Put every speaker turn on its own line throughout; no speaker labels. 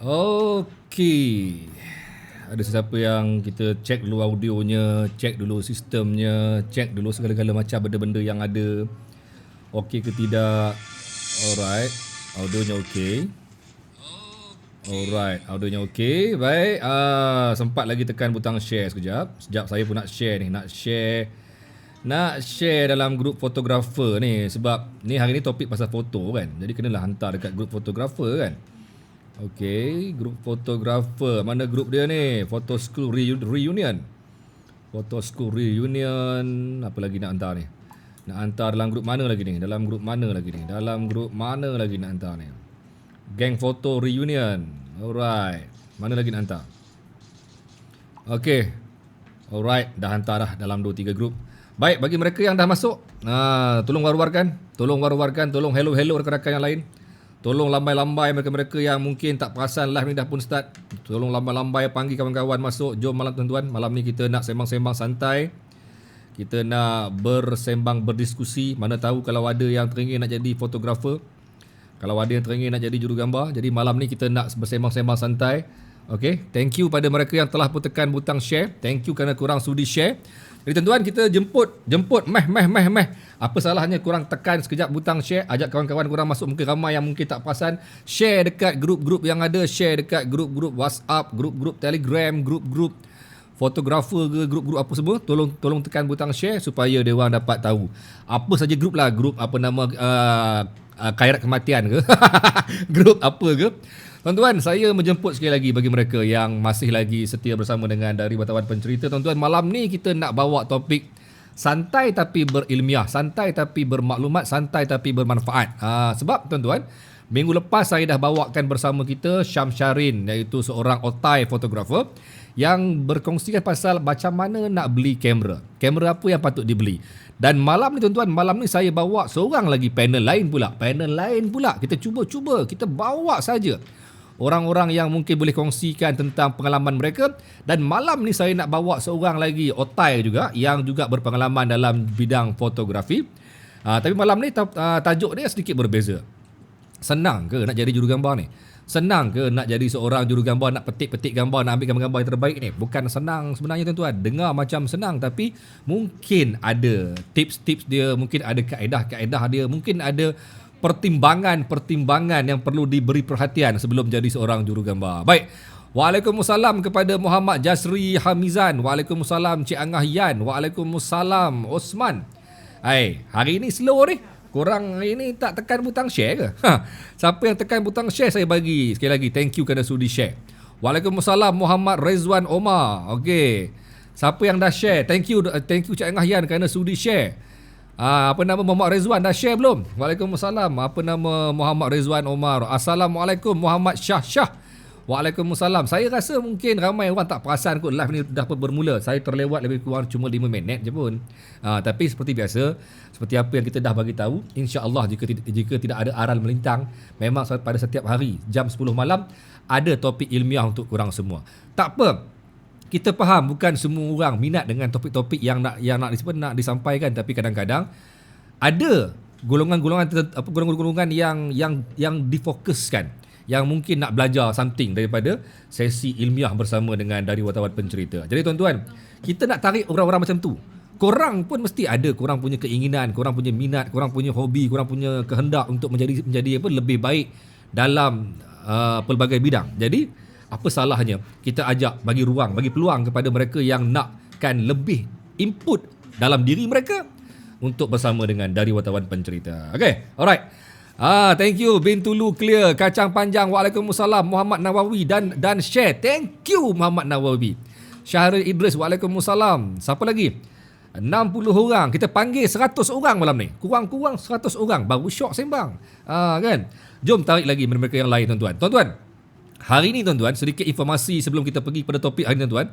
Okey. Ada sesiapa yang kita cek dulu audionya, cek dulu sistemnya, cek dulu segala-gala macam benda-benda yang ada. Okey ke tidak? Alright. Audionya okey. Alright, audionya okey. Baik. Sempat lagi tekan butang share sekejap. Sekejap saya pun nak share ni, nak share dalam grup fotografer ni sebab ni hari ni topik pasal foto kan. Jadi kenalah hantar dekat grup fotografer kan. Okey, grup fotografer. Mana grup dia ni? Photo School Reunion. Photo School Reunion. Apa lagi nak hantar ni? Nak hantar dalam grup mana lagi ni? Dalam grup mana lagi nak hantar ni? Gang Photo Reunion. Alright. Mana lagi nak hantar? Okey. Alright, dah hantar dah dalam 2-3 grup. Baik, bagi mereka yang dah masuk, tolong war-warkan, tolong hello rakan-rakan yang lain. Tolong lambai-lambai mereka-mereka yang mungkin tak perasan live ni dah pun start. Tolong lambai-lambai panggil kawan-kawan masuk. Jom malam tuan-tuan. Malam ni kita nak sembang-sembang santai. Kita nak berdiskusi. Mana tahu kalau ada yang teringin nak jadi fotografer. Kalau ada yang teringin nak jadi jurugambar. Jadi malam ni kita nak bersembang-sembang santai. Okay. Thank you pada mereka yang telah pun tekan butang share. Thank you kerana korang sudi share. Jadi tuan-tuan, kita jemput meh. Apa salahnya korang tekan sekejap butang share, ajak kawan-kawan korang masuk, mungkin ramai yang mungkin tak perasan. Share dekat grup-grup yang ada, share dekat grup-grup WhatsApp, grup-grup Telegram, grup-grup fotografer ke, grup-grup apa semua. Tolong tekan butang share supaya dia orang dapat tahu. Apa saja grup lah, grup apa nama khairat kematian ke. Grup apa ke. Tuan-tuan, saya menjemput sekali lagi bagi mereka yang masih lagi setia bersama dengan Dari Wartawan Pencerita. Tuan-tuan, malam ni kita nak bawa topik santai tapi berilmiah, santai tapi bermaklumat, santai tapi bermanfaat. Sebab tuan-tuan, minggu lepas saya dah bawakan bersama kita Syam Syarin, iaitu seorang otai fotografer yang berkongsikan pasal macam mana nak beli kamera. Kamera apa yang patut dibeli. Dan malam ni tuan-tuan, malam ni saya bawa seorang lagi panel lain pula. Kita cuba, kita bawa saja orang-orang yang mungkin boleh kongsikan tentang pengalaman mereka. Dan malam ni saya nak bawa seorang lagi otai juga yang juga berpengalaman dalam bidang fotografi. Tapi malam ni tajuk dia sedikit berbeza. Senang ke nak jadi jurugambar ni? Senang ke nak jadi seorang jurugambar, nak petik-petik gambar, nak ambil gambar-gambar yang terbaik ni? Bukan senang sebenarnya tuan-tuan. Dengar macam senang tapi mungkin ada tips-tips dia, mungkin ada kaedah-kaedah dia, mungkin ada pertimbangan-pertimbangan yang perlu diberi perhatian sebelum jadi seorang jurugambar. Baik. Waalaikumsalam kepada Muhammad Jasri Hamizan. Waalaikumsalam Cik Angah Yan. Waalaikumsalam Osman. Hari ni slow ni. Korang hari ni tak tekan butang share ke? Siapa yang tekan butang share, saya bagi sekali lagi thank you kerana sudi share. Waalaikumsalam Muhammad Rezwan Omar. Okey. Siapa yang dah share? Thank you Cik Angah Yan kerana sudi share. Apa nama Muhammad Rezwan dah share belum? Waalaikumsalam. Apa nama Muhammad Rezwan Omar? Assalamualaikum Muhammad Syah. Waalaikumsalam. Saya rasa mungkin ramai orang tak perasan kot live ni dah bermula. Saya terlewat lebih kurang cuma 5 minit je pun. Tapi seperti biasa, seperti apa yang kita dah bagi tahu, insya-Allah jika tidak ada aral melintang, memang pada setiap hari jam 10 malam ada topik ilmiah untuk korang semua. Tak apa. Kita faham bukan semua orang minat dengan topik-topik yang nak disampaikan, tapi kadang-kadang ada golongan-golongan yang difokuskan, yang mungkin nak belajar something daripada sesi ilmiah bersama dengan Dari Wartawan Pencerita. Jadi tuan-tuan, kita nak tarik orang-orang macam tu. Korang pun mesti ada korang punya keinginan, korang punya minat, korang punya hobi, korang punya kehendak untuk menjadi lebih baik dalam pelbagai bidang. Jadi apa salahnya kita ajak, bagi ruang, bagi peluang kepada mereka yang nakkan lebih input dalam diri mereka untuk bersama dengan Dari Wartawan Pencerita. Okay, alright. Thank you Bintulu Clear, Kacang Panjang. Waalaikumsalam Muhammad Nawawi dan share. Thank you Muhammad Nawawi. Syahrul Idris. Waalaikumsalam. Siapa lagi? 60 orang. Kita panggil 100 orang malam ni. Kurang-kurang 100 orang baru syok sembang. Kan? Jom tarik lagi mereka yang lain tuan-tuan. Tuan-tuan, hari ni tuan-tuan, sedikit informasi sebelum kita pergi pada topik hari ni tuan-tuan.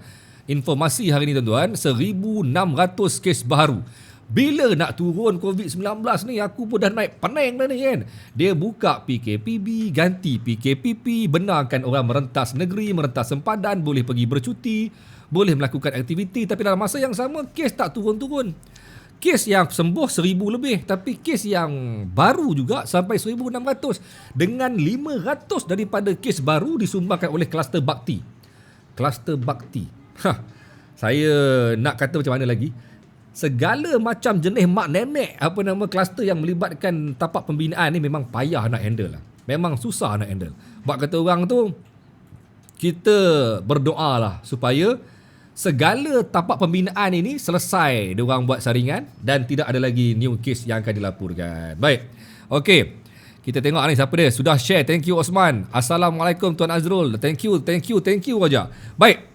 Informasi hari ni tuan-tuan, 1,600 kes baru. Bila nak turun COVID-19 ni, aku pun dah naik pening dah ni kan. Dia buka PKPB, ganti PKPP, benarkan orang merentas negeri, merentas sempadan, boleh pergi bercuti, boleh melakukan aktiviti. Tapi dalam masa yang sama, kes tak turun-turun. Kes yang sembuh 1,000 lebih, tapi kes yang baru juga sampai 1,600 dengan 500 daripada kes baru disumbangkan oleh kluster bakti. Kluster bakti. Saya nak kata macam mana lagi? Segala macam jenis mak nenek kluster yang melibatkan tapak pembinaan ni memang payah nak handle lah. Memang susah nak handle. Buat kata orang tu, kita berdoa lah supaya segala tapak pembinaan ini selesai diorang buat saringan dan tidak ada lagi new case yang akan dilaporkan. Baik. Okey. Kita tengok ni siapa dia. Sudah share. Thank you Osman. Assalamualaikum Tuan Azrul. Thank you Raja. Baik.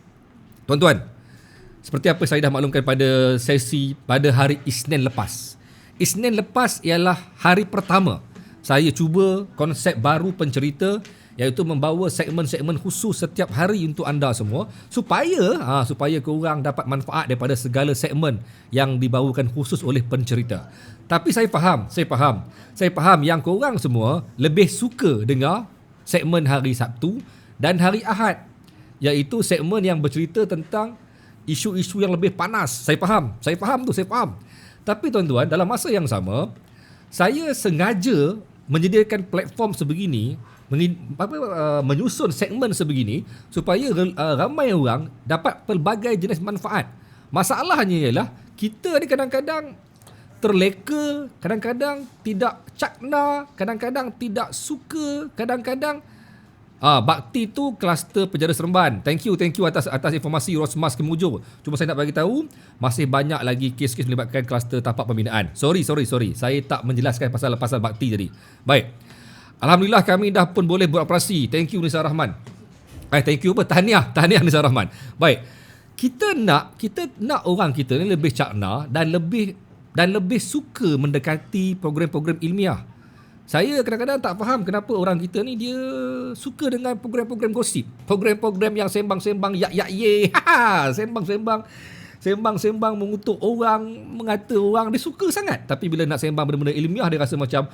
Tuan-tuan. Seperti apa saya dah maklumkan pada sesi pada hari Isnin lepas. Isnin lepas ialah hari pertama saya cuba konsep baru pencerita, iaitu membawa segmen-segmen khusus setiap hari untuk anda semua supaya korang dapat manfaat daripada segala segmen yang dibawakan khusus oleh pencerita. Tapi saya faham yang korang semua lebih suka dengar segmen hari Sabtu dan hari Ahad, iaitu segmen yang bercerita tentang isu-isu yang lebih panas. Saya faham. Tapi tuan-tuan, dalam masa yang sama, saya sengaja menyediakan platform sebegini, menyusun segmen sebegini supaya ramai orang dapat pelbagai jenis manfaat. Masalahnya ialah kita ni kadang-kadang terleka, kadang-kadang tidak cakna, kadang-kadang tidak suka, kadang-kadang bakti tu kluster penjara Seremban. Thank you atas informasi Rosmas Kemujo. Cuma saya nak bagi tahu masih banyak lagi kes-kes melibatkan kluster tapak pembinaan. Sorry. Saya tak menjelaskan pasal bakti tadi. Baik. Alhamdulillah kami dah pun boleh beroperasi. Thank you Nisa Rahman. Tahniah Nisa Rahman. Baik. Kita nak orang kita ni lebih cakna dan lebih suka mendekati program-program ilmiah. Saya kadang-kadang tak faham kenapa orang kita ni dia suka dengan program-program gosip. Program-program yang sembang-sembang sembang-sembang mengutuk orang, mengata orang, dia suka sangat. Tapi bila nak sembang benda-benda ilmiah dia rasa macam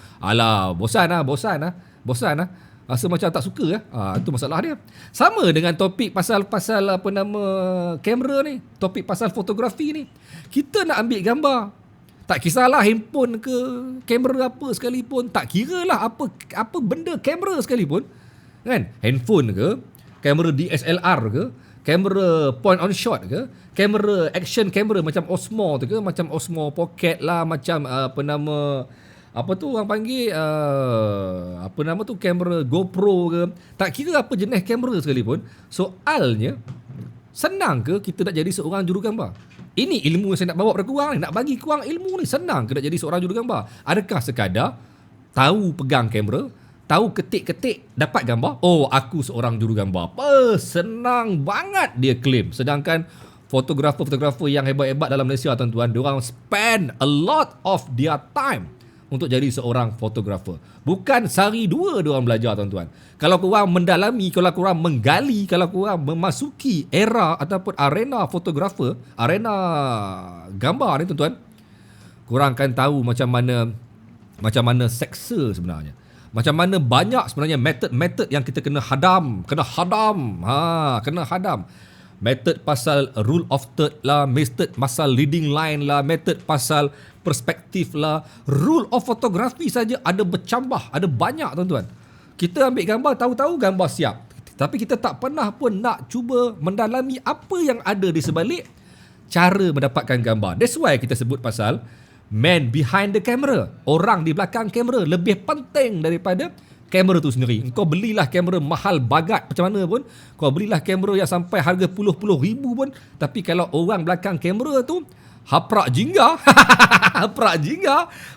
bosan lah. Rasa macam tak suka lah. Itu masalah dia. Sama dengan topik pasal kamera ni, topik pasal fotografi ni. Kita nak ambil gambar, tak kisahlah handphone ke kamera apa sekalipun, tak kiralah apa benda kamera sekalipun, kan? Handphone ke, kamera DSLR ke, kamera point on shot ke, kamera action kamera macam Osmo tu ke, macam Osmo Pocket lah, macam kamera GoPro ke, tak kira apa jenis kamera sekalipun. Soalnya, senang ke kita nak jadi seorang jurugambar? Ini ilmu yang saya nak bawa kepada korang ni, nak bagi korang ilmu ni. Senang ke nak jadi seorang jurugambar? Adakah sekadar tahu pegang kamera, tahu ketik-ketik dapat gambar, aku seorang jurugambar? Senang banget dia claim. Sedangkan fotografer yang hebat-hebat dalam Malaysia, tuan-tuan, diorang spend a lot of their time untuk jadi seorang fotografer. Bukan sehari dua diorang belajar, tuan-tuan. Kalau korang mendalami, kalau korang menggali, kalau korang memasuki era ataupun arena fotografer, arena gambar ni, tuan-tuan, korang akan tahu macam mana seksa sebenarnya. Macam mana banyak sebenarnya metod yang kita kena hadam. Method pasal rule of third lah, method pasal leading line lah, method pasal perspektif lah. Rule of fotografi saja ada bercambah, ada banyak, tuan-tuan. Kita ambil gambar, tahu-tahu gambar siap, tapi kita tak pernah pun nak cuba mendalami apa yang ada di sebalik cara mendapatkan gambar. That's why kita sebut pasal man behind the camera. Orang di belakang kamera lebih penting daripada kamera tu sendiri. Kau belilah kamera mahal bagat macam mana pun, kau belilah kamera yang sampai harga puluh ribu pun, tapi kalau orang belakang kamera tu haprak jingga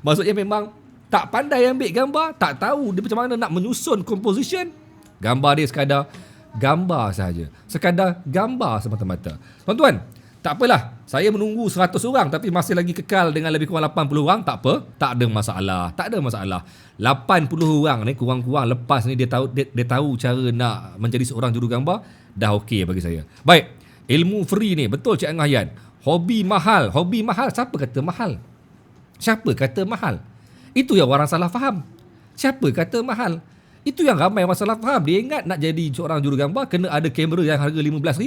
maksudnya memang tak pandai ambil gambar, tak tahu dia macam mana nak menyusun composition, gambar dia sekadar gambar sahaja, sekadar gambar semata-mata. Tuan-tuan, tak apalah, saya menunggu 100 orang tapi masih lagi kekal dengan lebih kurang 80 orang. Tak apa, tak ada masalah. 80 orang ni kurang-kurang lepas ni dia tahu cara nak menjadi seorang jurugambar, dah okey bagi saya. Baik, ilmu free ni, betul Cik Angah Yan. Hobi mahal, siapa kata mahal? Itu yang orang salah faham. Siapa kata mahal? Itu yang ramai orang salah faham. Dia ingat nak jadi seorang jurugambar kena ada kamera yang harga 15,000.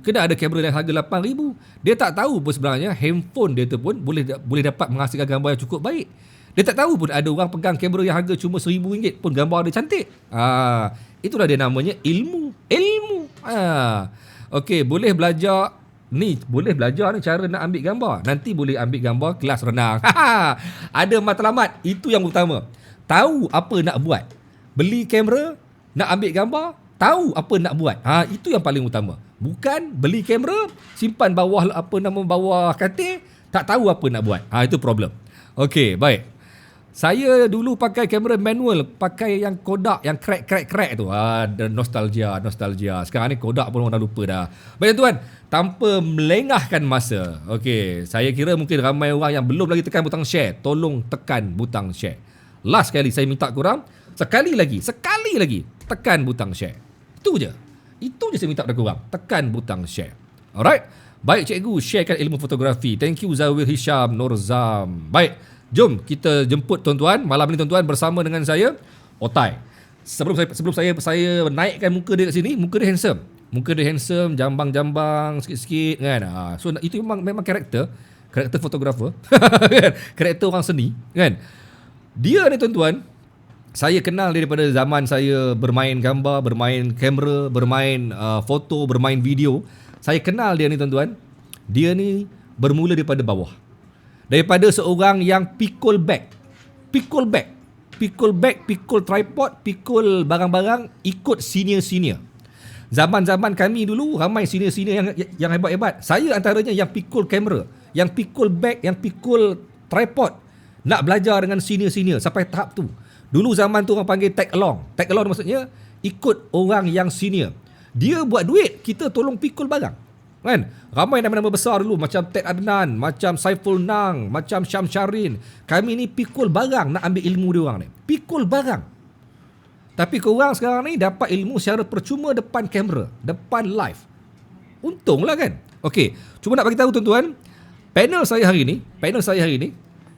Kena ada kamera yang harga 8,000. Dia tak tahu pun sebenarnya handphone dia tu pun boleh dapat menghasilkan gambar yang cukup baik. Dia tak tahu pun ada orang pegang kamera yang harga cuma RM1,000 pun gambar dia cantik. Itulah dia namanya ilmu. Okey, boleh belajar ni cara nak ambil gambar. Nanti boleh ambil gambar kelas renang. Ada matlamat, itu yang utama. Tahu apa nak buat. Beli kamera, nak ambil gambar, tahu apa nak buat. Itu yang paling utama. Bukan beli kamera, simpan bawah bawah katil, tak tahu apa nak buat. Itu problem. Okey, baik. Saya dulu pakai kamera manual, pakai yang Kodak yang crack tu. Nostalgia. Sekarang ni Kodak pun orang dah lupa dah. Baik tuan, tanpa melengahkan masa. Okey, saya kira mungkin ramai orang yang belum lagi tekan butang share. Tolong tekan butang share. Last kali saya minta korang, sekali lagi tekan butang share. Itu je saya minta pada korang. Tekan butang share. Alright. Baik cikgu, sharekan ilmu fotografi. Thank you Zawir Hisham Norzam. Baik, jom kita jemput tuan-tuan. Malam ni tuan-tuan bersama dengan saya, Otai. Sebelum saya naikkan muka dia kat sini, muka dia handsome, jambang-jambang sikit-sikit kan. So itu memang karakter fotografer. Karakter orang seni kan. Dia ni tuan-tuan, saya kenal daripada zaman saya bermain gambar, bermain kamera, bermain foto, bermain video. Saya kenal dia ni tuan-tuan. Dia ni bermula daripada bawah. Daripada seorang yang pikul tripod, pikul barang-barang, ikut senior-senior. Zaman-zaman kami dulu, ramai senior-senior yang hebat-hebat. Saya antaranya yang pikul kamera, yang pikul bag, yang pikul tripod. Nak belajar dengan senior-senior sampai tahap tu. Dulu zaman tu orang panggil tag along. Tag along maksudnya ikut orang yang senior. Dia buat duit, kita tolong pikul barang. Kan? Ramai nama-nama besar dulu macam Ted Adnan, macam Saiful Nang, macam Syam Syarin. Kami ni pikul barang nak ambil ilmu dia orang ni. Pikul barang. Tapi korang sekarang ni dapat ilmu secara percuma depan kamera, depan live. Untunglah kan? Okey, cuma nak bagi tahu tuan-tuan, panel saya hari ni,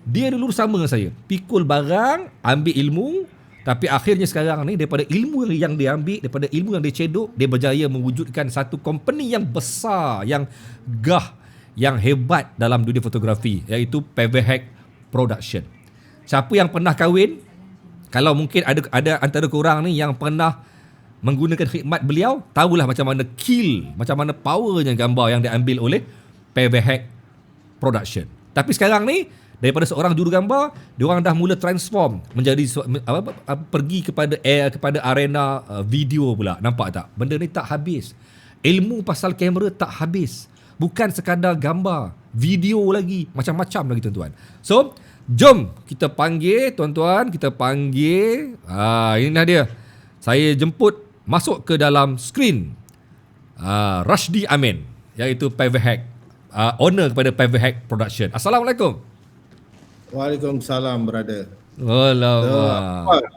dia dulu sama dengan saya. Pikul barang, ambil ilmu, tapi akhirnya sekarang ni daripada ilmu yang dia ambil, daripada ilmu yang dia cedok, dia berjaya mewujudkan satu company yang besar, yang yang hebat dalam dunia fotografi, iaitu PVHack Production. Siapa yang pernah kahwin, kalau mungkin ada antara korang ni yang pernah menggunakan khidmat beliau, tahulah macam mana macam mana powernya gambar yang diambil oleh PVHack Production. Tapi sekarang ni daripada seorang jurugambar, diorang dah mula transform menjadi pergi kepada arena video pula. Nampak tak? Benda ni tak habis. Ilmu pasal kamera tak habis. Bukan sekadar gambar, video lagi, macam-macam lagi tuan-tuan. So, jom kita panggil tuan-tuan, inilah dia. Saya jemput masuk ke dalam skrin Rashdi Amin, iaitu PVHack, owner kepada PVHack Production. Assalamualaikum.
Waalaikumsalam, brother.
Alamak.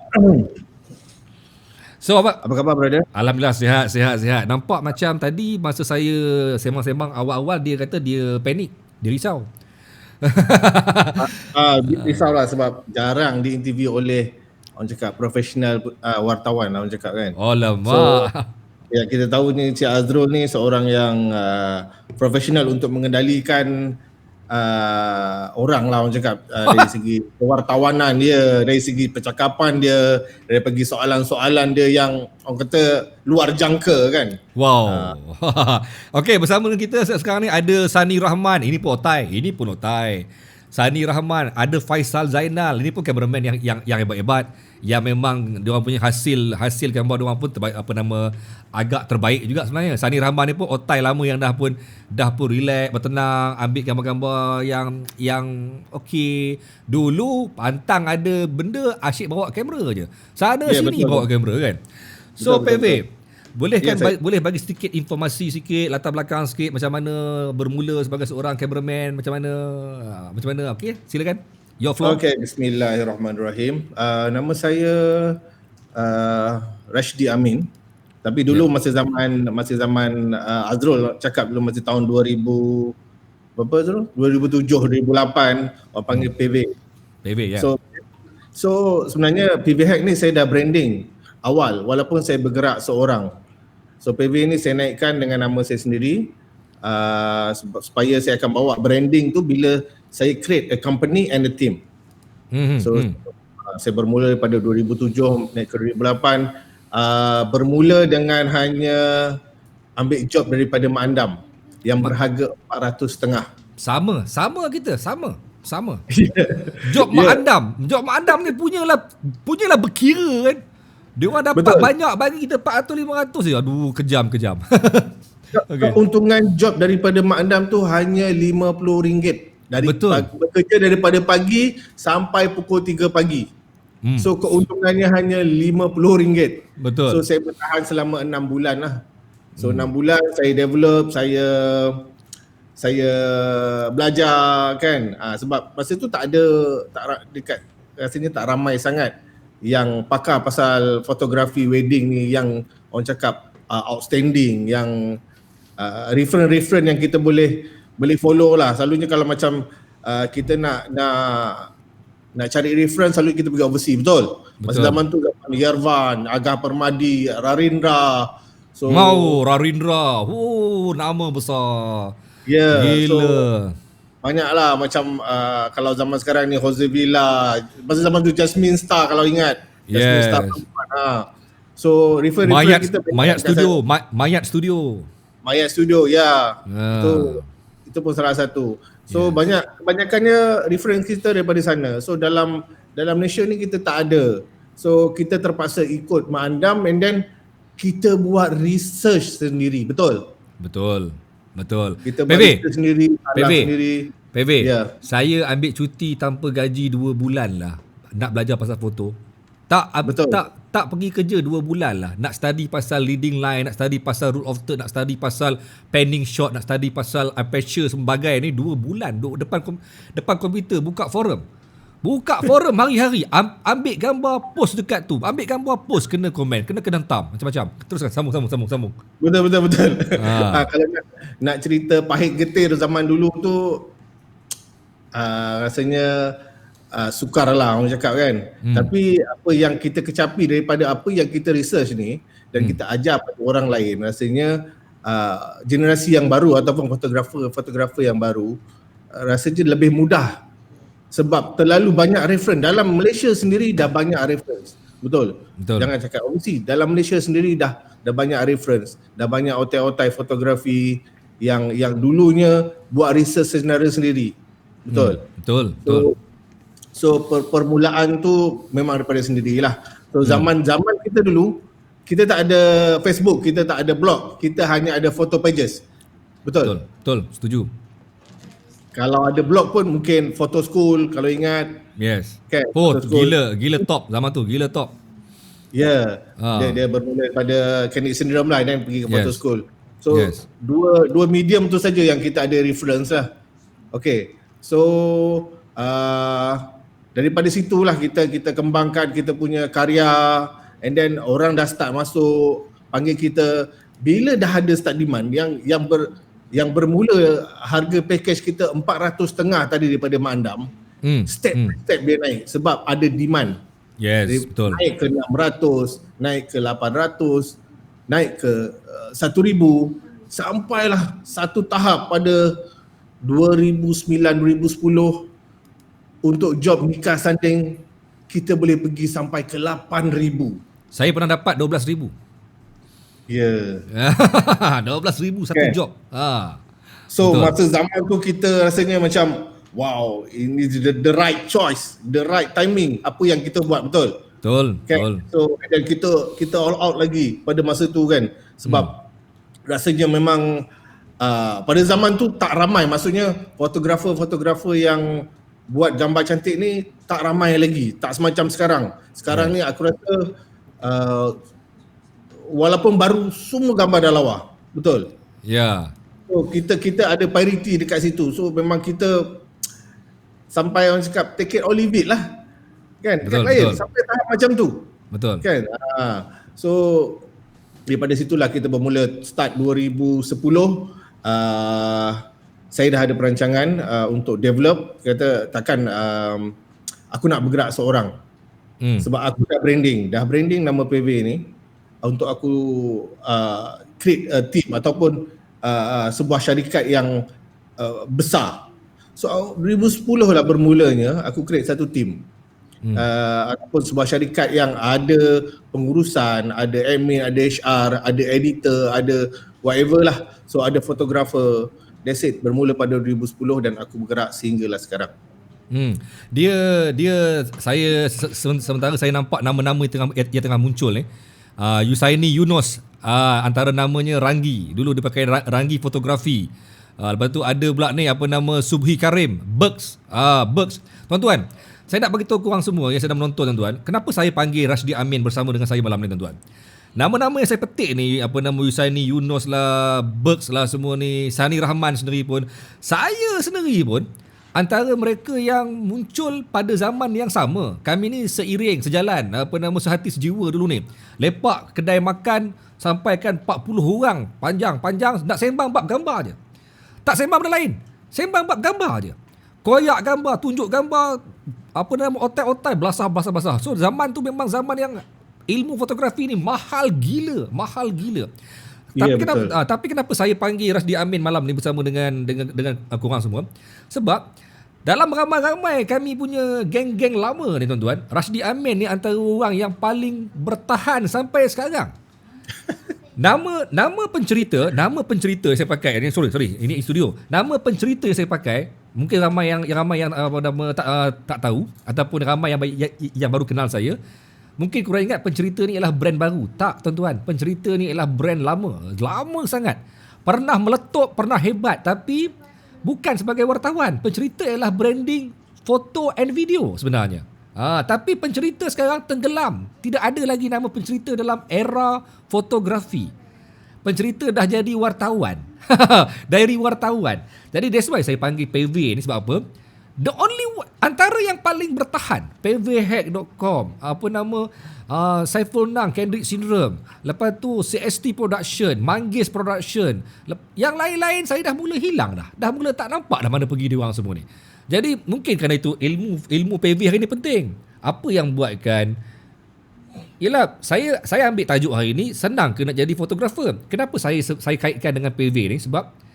So apa
khabar, brother?
Alhamdulillah sihat. Nampak macam tadi masa saya sembang-sembang awal-awal, dia kata dia panik, dia risau.
Risau lah sebab jarang diinterview oleh orang cakap profesional wartawan lah orang cakap kan.
Alamak.
So, ya, kita tahu ni Cik Azrul ni seorang yang profesional untuk mengendalikan orang lah orang cakap, dari segi kewartawanan dia, dari segi percakapan dia, dari segi soalan-soalan dia yang orang kata luar jangka kan.
Wow. Okey, bersama dengan kita sekarang ni ada Sani Rahman, ini pun Otai. Sani Rahman, ada Faisal Zainal, ini pun cameraman yang hebat-hebat, yang memang diorang punya hasil gambar diorang pun agak terbaik juga sebenarnya. Sani Rahman ni pun Otai lama yang dah pun relax, bertenang, ambil gambar-gambar yang okey. Dulu pantang ada benda, asyik bawa kamera je. Sana sini betul, bawa kamera kan. So PV, boleh kan boleh bagi sedikit informasi sikit, latar belakang sikit, macam mana bermula sebagai seorang cameraman, macam mana okey, silakan. Your floor.
Okay, bismillahirrahmanirrahim. Nama saya Rashdi Amin. Tapi dulu masa zaman Azrul cakap dulu masa tahun 2007, 2008 orang panggil PV ya. So sebenarnya PVHack ni saya dah branding awal walaupun saya bergerak seorang. So PV ni saya naikkan dengan nama saya sendiri supaya saya akan bawa branding tu bila saya create a company and a team. So saya bermula daripada 2007 naik ke 2008, bermula dengan hanya ambil job daripada Mak Andam yang berharga 400.5.
Sama kita, sama. Job Mak Andam ni punyalah berkira kan. Dia orang dapat banyak bagi kita 400-500 je. Aduh, kejam.
Okay. Keuntungan job daripada Mak Andam tu hanya RM50. Bekerja daripada pagi sampai pukul 3 pagi. So keuntungannya hanya RM50.
Betul.
So saya bertahan selama 6 bulan lah. So 6 bulan saya develop, saya belajar kan. Sebab masa tu rasanya tak ramai sangat yang pakar pasal fotografi wedding ni, yang orang cakap outstanding, yang reference yang kita boleh follow lah. Selalunya kalau macam kita nak cari reference, selalu kita pergi overseas, betul? Masa zaman tu Yervan, Agah Permadi, Rarindra. So
Rarindra. Nama besar.
Ya,
gila.
So banyaklah macam kalau zaman sekarang ni Jose Villa, masa zaman tu Jasmine Star kalau ingat. Jasmine Star perempuan. So refer kita Mayat Studio ya. Itu pun salah satu. So kebanyakannya reference kita daripada sana. So dalam Malaysia ni kita tak ada. So kita terpaksa ikut Mak Andam and then kita buat research sendiri, betul. Kita buat research sendiri, sendiri.
PV, saya ambil cuti tanpa gaji 2 bulan lah nak belajar pasal foto. Tak pergi kerja 2 bulan lah. Nak study pasal leading line, nak study pasal rule of third, nak study pasal panning shot, nak study pasal aperture sembagai ni 2 bulan duduk depan komputer, buka forum hari-hari, ambil gambar post dekat tu, ambil gambar post, kena komen, kena hentam macam-macam. Teruskan, sambung.
Betul. Kalau nak cerita pahit getir zaman dulu tu rasanya sukar lah orang cakap kan. Tapi apa yang kita kecapi daripada apa yang kita research ni dan kita ajar pada orang lain, rasanya generasi yang baru ataupun fotografer yang baru rasanya lebih mudah. Sebab terlalu banyak reference. Dalam Malaysia sendiri dah banyak reference. Betul. Jangan cakap overseas. Dalam Malaysia sendiri dah banyak reference. Dah banyak otai-otai fotografi yang dulunya buat research sendiri. Betul. So permulaan tu memang daripada sendirilah. So zaman kita dulu, kita tak ada Facebook, kita tak ada blog, kita hanya ada photo pages. Betul,
setuju.
Kalau ada blog pun mungkin Photo School kalau ingat.
Yes.
Okay,
gila top zaman tu, gila top.
Ya. Dia bermula daripada Kennedy Syndrome lah dan pergi ke Photo School. So dua medium tu saja yang kita ada reference lah. Okay. So daripada situlah kita kembangkan kita punya karya, and then orang dah start masuk panggil kita. Bila dah ada start demand yang bermula harga package kita 400.5 tadi daripada Mak Andam, step dia naik sebab ada demand.
Yes, betul.
Naik ke 600, naik ke 800, naik ke 1,000, sampailah satu tahap pada 2009-2010 untuk job nikah sanding kita boleh pergi sampai ke 8,000.
Saya pernah dapat 12,000.
Ya.
12,000 satu job.
So masa zaman tu kita rasanya macam wow, ini the right choice, the right timing apa yang kita buat, betul.
Betul.
So dan kita all out lagi pada masa tu kan, sebab rasanya memang pada zaman tu tak ramai, maksudnya fotografer yang buat gambar cantik ni tak ramai lagi, tak semacam sekarang. Sekarang ni aku rasa walaupun baru semua gambar dah lawa, betul.
Ya.
So kita ada priority dekat situ. So memang kita sampai orang cakap take it or leave it lah. Kan? Betul. Sampai tahap macam tu.
Betul.
Kan? So daripada situlah kita bermula start 2010. Saya dah ada perancangan untuk develop, kata takkan aku nak bergerak seorang. Sebab aku dah branding nama PV ni untuk aku create a team ataupun sebuah syarikat yang besar. So 2010 lah bermulanya aku create satu team. Ataupun sebuah syarikat yang ada pengurusan, ada admin, ada HR, ada editor, ada whatever lah. So ada fotografer. That's it. Bermula pada 2010 dan aku bergerak sehinggalah sekarang.
Dia saya sementara saya nampak nama-nama yang tengah muncul ni. Yusaini Yunus, antara namanya Ranggi. Dulu dia pakai Ranggi Fotografi. Lepas tu ada pula ni apa nama Subhi Karim, Berks. Berks. Tuan-tuan, saya nak bagi tahu korang semua yang sedang menonton tuan-tuan, kenapa saya panggil Rashdi Amin bersama dengan saya malam ni tuan-tuan. Nama-nama yang saya petik ni, apa nama Yusaini Yunus lah, Berks lah semua ni, Sani Rahman sendiri pun, saya sendiri pun antara mereka yang muncul pada zaman yang sama. Kami ni seiring, sejalan, apa nama sehati sejiwa dulu ni. Lepak kedai makan sampaikan 40 orang, panjang-panjang nak sembang bab gambar je. Tak sembang benda lain, sembang bab gambar je. Koyak gambar, tunjuk gambar, apa nama otai-otai, belasah. So zaman tu memang zaman yang ilmu fotografi ni mahal gila. Tapi kenapa saya panggil Rashdi Amin malam ni bersama dengan korang semua? Sebab dalam ramai-ramai kami punya geng-geng lama ni tuan-tuan, Rashdi Amin ni antara orang yang paling bertahan sampai sekarang. Nama pencerita saya pakai ni, sorry, ini studio. Nama pencerita yang saya pakai, mungkin ramai yang tak tahu ataupun ramai yang baru kenal saya. Mungkin korang ingat pencerita ni ialah brand baru. Tak tuan-tuan, pencerita ni ialah brand lama sangat. Pernah meletup, pernah hebat, tapi bukan sebagai wartawan. Pencerita ialah branding foto and video sebenarnya. Tapi pencerita sekarang tenggelam. Tidak ada lagi nama pencerita dalam era fotografi. Pencerita dah jadi wartawan. Diary wartawan. Jadi that's why saya panggil PV ni sebab apa? The only one, antara yang paling bertahan, pvhack.com, apa nama Saiful Nang, Kendrick Syndrome, lepas tu CST Production, Manggis Production, yang lain-lain saya dah mula hilang dah mula tak nampak dah mana pergi dia orang semua ni. Jadi mungkin kerana itu ilmu PV hari ni penting. Apa yang buatkan ialah saya ambil tajuk hari ni, senang ke nak jadi fotografer. Kenapa saya kaitkan dengan PV ni? Sebab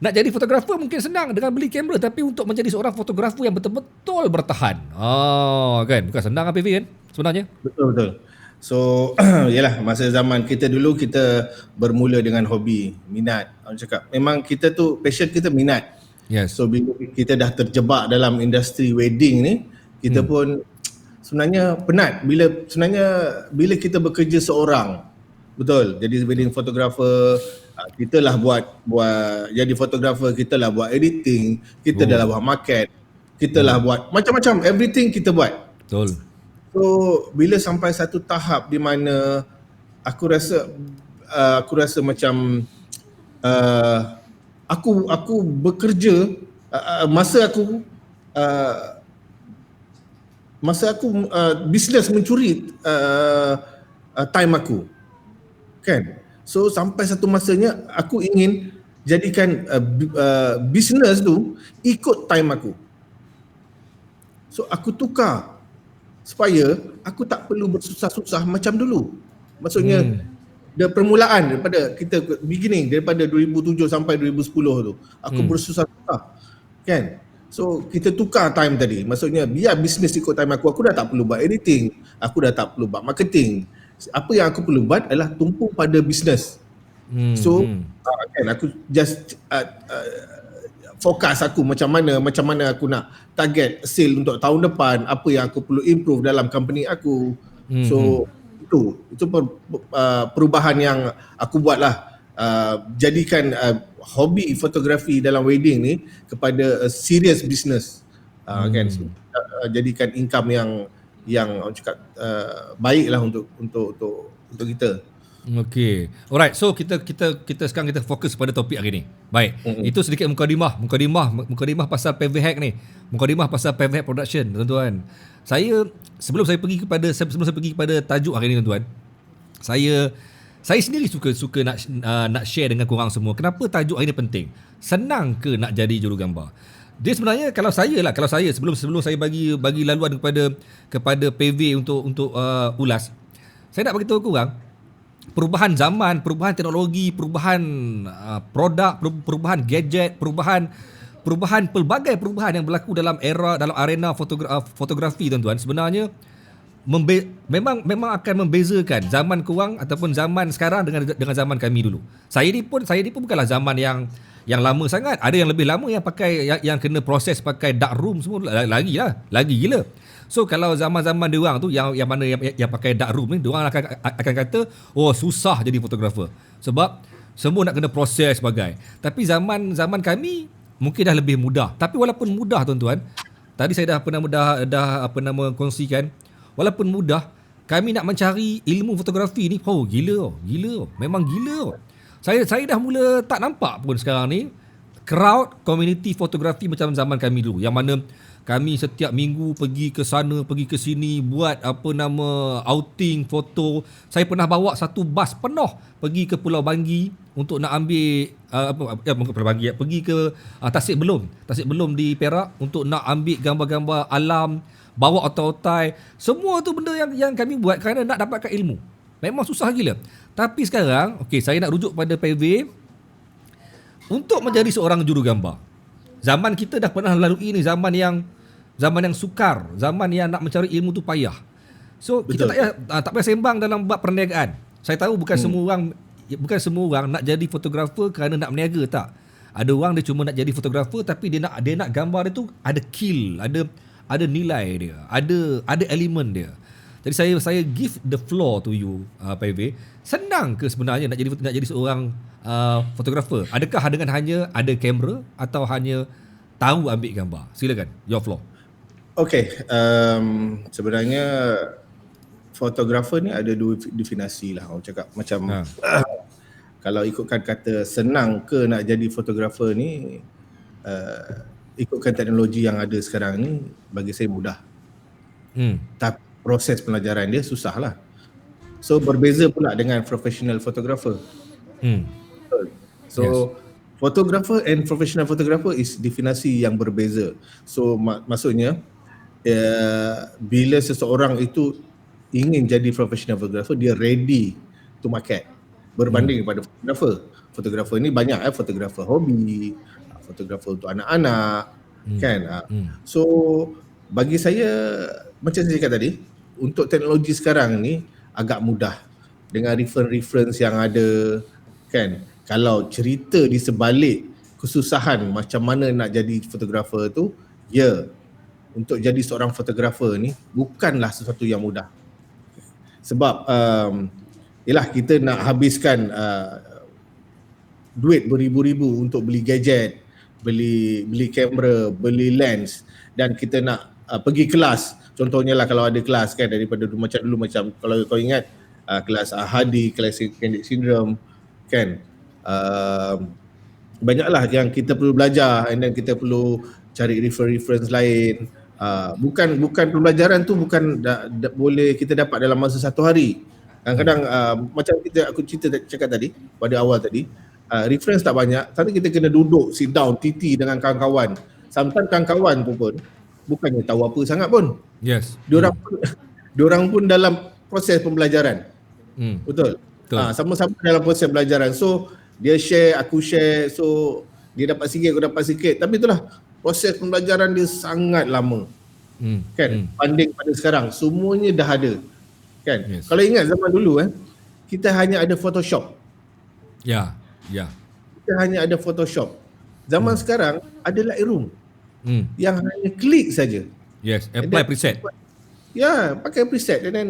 nak jadi fotografer mungkin senang dengan beli kamera, tapi untuk menjadi seorang fotografer yang betul-betul bertahan, kan, bukan senang kan PV kan sebenarnya. Betul.
So yalah, masa zaman kita dulu kita bermula dengan hobi, minat. Orang cakap memang kita tu passion kita minat.
Yes.
So bila kita dah terjebak dalam industri wedding ni, kita pun sebenarnya penat bila kita bekerja seorang. Betul. Jadi wedding photographer, kita lah buat jadi fotografer, kita lah buat editing, kita dah lah buat market, kita lah buat macam-macam, everything kita buat.
Betul.
So bila sampai satu tahap di mana aku rasa macam aku bekerja, masa aku business mencuri time aku, kan. So sampai satu masanya aku ingin jadikan business tu ikut time aku. So aku tukar supaya aku tak perlu bersusah-susah macam dulu. Maksudnya permulaan daripada kita beginning daripada 2007 sampai 2010 tu aku bersusah-susah, kan. So kita tukar time tadi. Maksudnya biar bisnes ikut time aku dah tak perlu buat editing, aku dah tak perlu buat marketing. Apa yang aku perlu buat adalah tumpu pada bisnes. Kan aku just fokus aku macam mana aku nak target sale untuk tahun depan, apa yang aku perlu improve dalam company aku. So itu perubahan yang aku buatlah, jadikan hobi fotografi dalam wedding ni kepada serious business, kan. Jadikan income yang orang cakap baiklah untuk kita.
Okey. Alright, so kita sekarang kita fokus pada topik hari ni. Baik. Itu sedikit mukadimah pasal PVHack ni. Mukadimah pasal PVHack Production, tuan-tuan. Sebelum saya pergi kepada tajuk hari ni, tuan-tuan. Saya sendiri suka nak share dengan korang semua. Kenapa tajuk hari ni penting? Senang ke nak jadi jurugambar? Dia sebenarnya kalau saya sebelum saya bagi laluan kepada PV untuk ulas, saya nak bagi tahu korang, perubahan zaman, perubahan teknologi, perubahan produk, perubahan gadget, perubahan pelbagai perubahan yang berlaku dalam arena fotografi tuan-tuan, sebenarnya memang akan membezakan zaman korang ataupun zaman sekarang dengan zaman kami dulu. Saya ni pun bukanlah zaman yang lama sangat. Ada yang lebih lama yang pakai yang kena proses pakai dark room semua, lagi gila. So kalau zaman-zaman diorang tu yang mana yang pakai dark room ni, diorang akan kata, oh susah jadi fotografer sebab semua nak kena proses sebagai. Tapi zaman kami mungkin dah lebih mudah. Tapi walaupun mudah tuan-tuan, tadi saya dah kongsikan, walaupun mudah, kami nak mencari ilmu fotografi ni, gila, memang gila. Saya dah mula tak nampak pun sekarang ni crowd community fotografi macam zaman kami dulu, yang mana kami setiap minggu pergi ke sana, pergi ke sini, buat outing foto. Saya pernah bawa satu bas penuh pergi ke Pulau Banggi untuk nak ambil pergi ke Tasik Belum di Perak untuk nak ambil gambar-gambar alam, bawa otai-otai. Semua tu benda yang kami buat kerana nak dapatkan ilmu. Memang susah gila. Tapi sekarang, saya nak rujuk pada PV untuk menjadi seorang jurugambar. Zaman kita dah pernah lalui ni zaman yang sukar, zaman yang nak mencari ilmu tu payah. So kita tak payah sembang dalam bab perniagaan. Saya tahu bukan semua orang nak jadi fotografer kerana nak berniaga, tak. Ada orang dia cuma nak jadi fotografer tapi dia nak gambar dia tu ada kill, ada nilai dia, ada elemen dia. Jadi saya give the floor to you, PV. Senang ke sebenarnya nak jadi seorang fotografer? Adakah dengan hanya ada kamera atau hanya tahu ambil gambar? Silakan, your floor.
Sebenarnya fotografer ni ada dua definisi lah orang cakap. Macam kalau ikutkan kata senang ke nak jadi fotografer ni, ikutkan teknologi yang ada sekarang ni, bagi saya mudah. Tapi proses pelajaran dia susah lah. So berbeza pula dengan professional photographer. So photographer and professional photographer is definisi yang berbeza. So maksudnya bila seseorang itu ingin jadi professional photographer, dia ready to market berbanding pada fotografer ni banyak fotografer hobi, fotografer untuk anak-anak, kan. So bagi saya, macam saya cakap tadi, untuk teknologi sekarang ni agak mudah dengan reference yang ada, kan. Kalau cerita di sebalik kesusahan macam mana nak jadi fotografer tu, untuk jadi seorang fotografer ni bukanlah sesuatu yang mudah. Sebab kita nak habiskan duit beribu-ribu untuk beli gadget, beli kamera, beli lens, dan kita nak pergi kelas. Contohnya lah kalau ada kelas, kan, daripada dulu macam kalau kau ingat kelas Hadi, kelas Candid Syndrome, kan, banyaklah yang kita perlu belajar, and then kita perlu cari reference lain. Bukan pembelajaran tu bukan boleh kita dapat dalam masa satu hari. Kadang-kadang macam aku cakap tadi pada awal tadi, reference tak banyak, tapi kita kena duduk, sit down, TT dengan kawan-kawan. Sometimes kawan-kawan pun bukannya tahu apa sangat pun.
Yes.
Diorang pun dalam proses pembelajaran. Betul. Sama-sama dalam proses pembelajaran. So dia share, aku share, so dia dapat sikit, aku dapat sikit. Tapi itulah proses pembelajaran dia sangat lama. Kan? Banding pada sekarang semuanya dah ada. Kan? Yes. Kalau ingat zaman dulu kita hanya ada Photoshop.
Ya.
Kita hanya ada Photoshop. Zaman sekarang ada Lightroom. Yang hanya klik saja.
Yes, apply preset.
Ya, pakai preset, dan then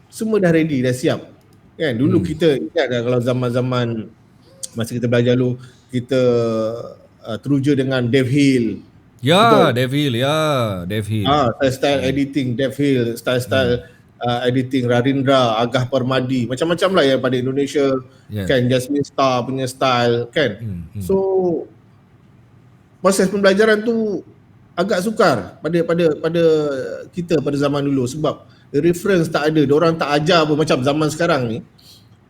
semua dah ready, dah siap. Kan, dulu kita ingat kalau zaman-zaman masa kita belajar dulu, kita teruja dengan Dev Hill.
Dev Hill.
Style editing Dev Hill, style editing Rarindra, Agah Permadi, macam-macam lah yang pada Indonesia, kan, Jasmine Star punya style, kan. So proses pembelajaran tu agak sukar pada kita pada zaman dulu, sebab reference tak ada, diorang tak ajar pun. Macam zaman sekarang ni,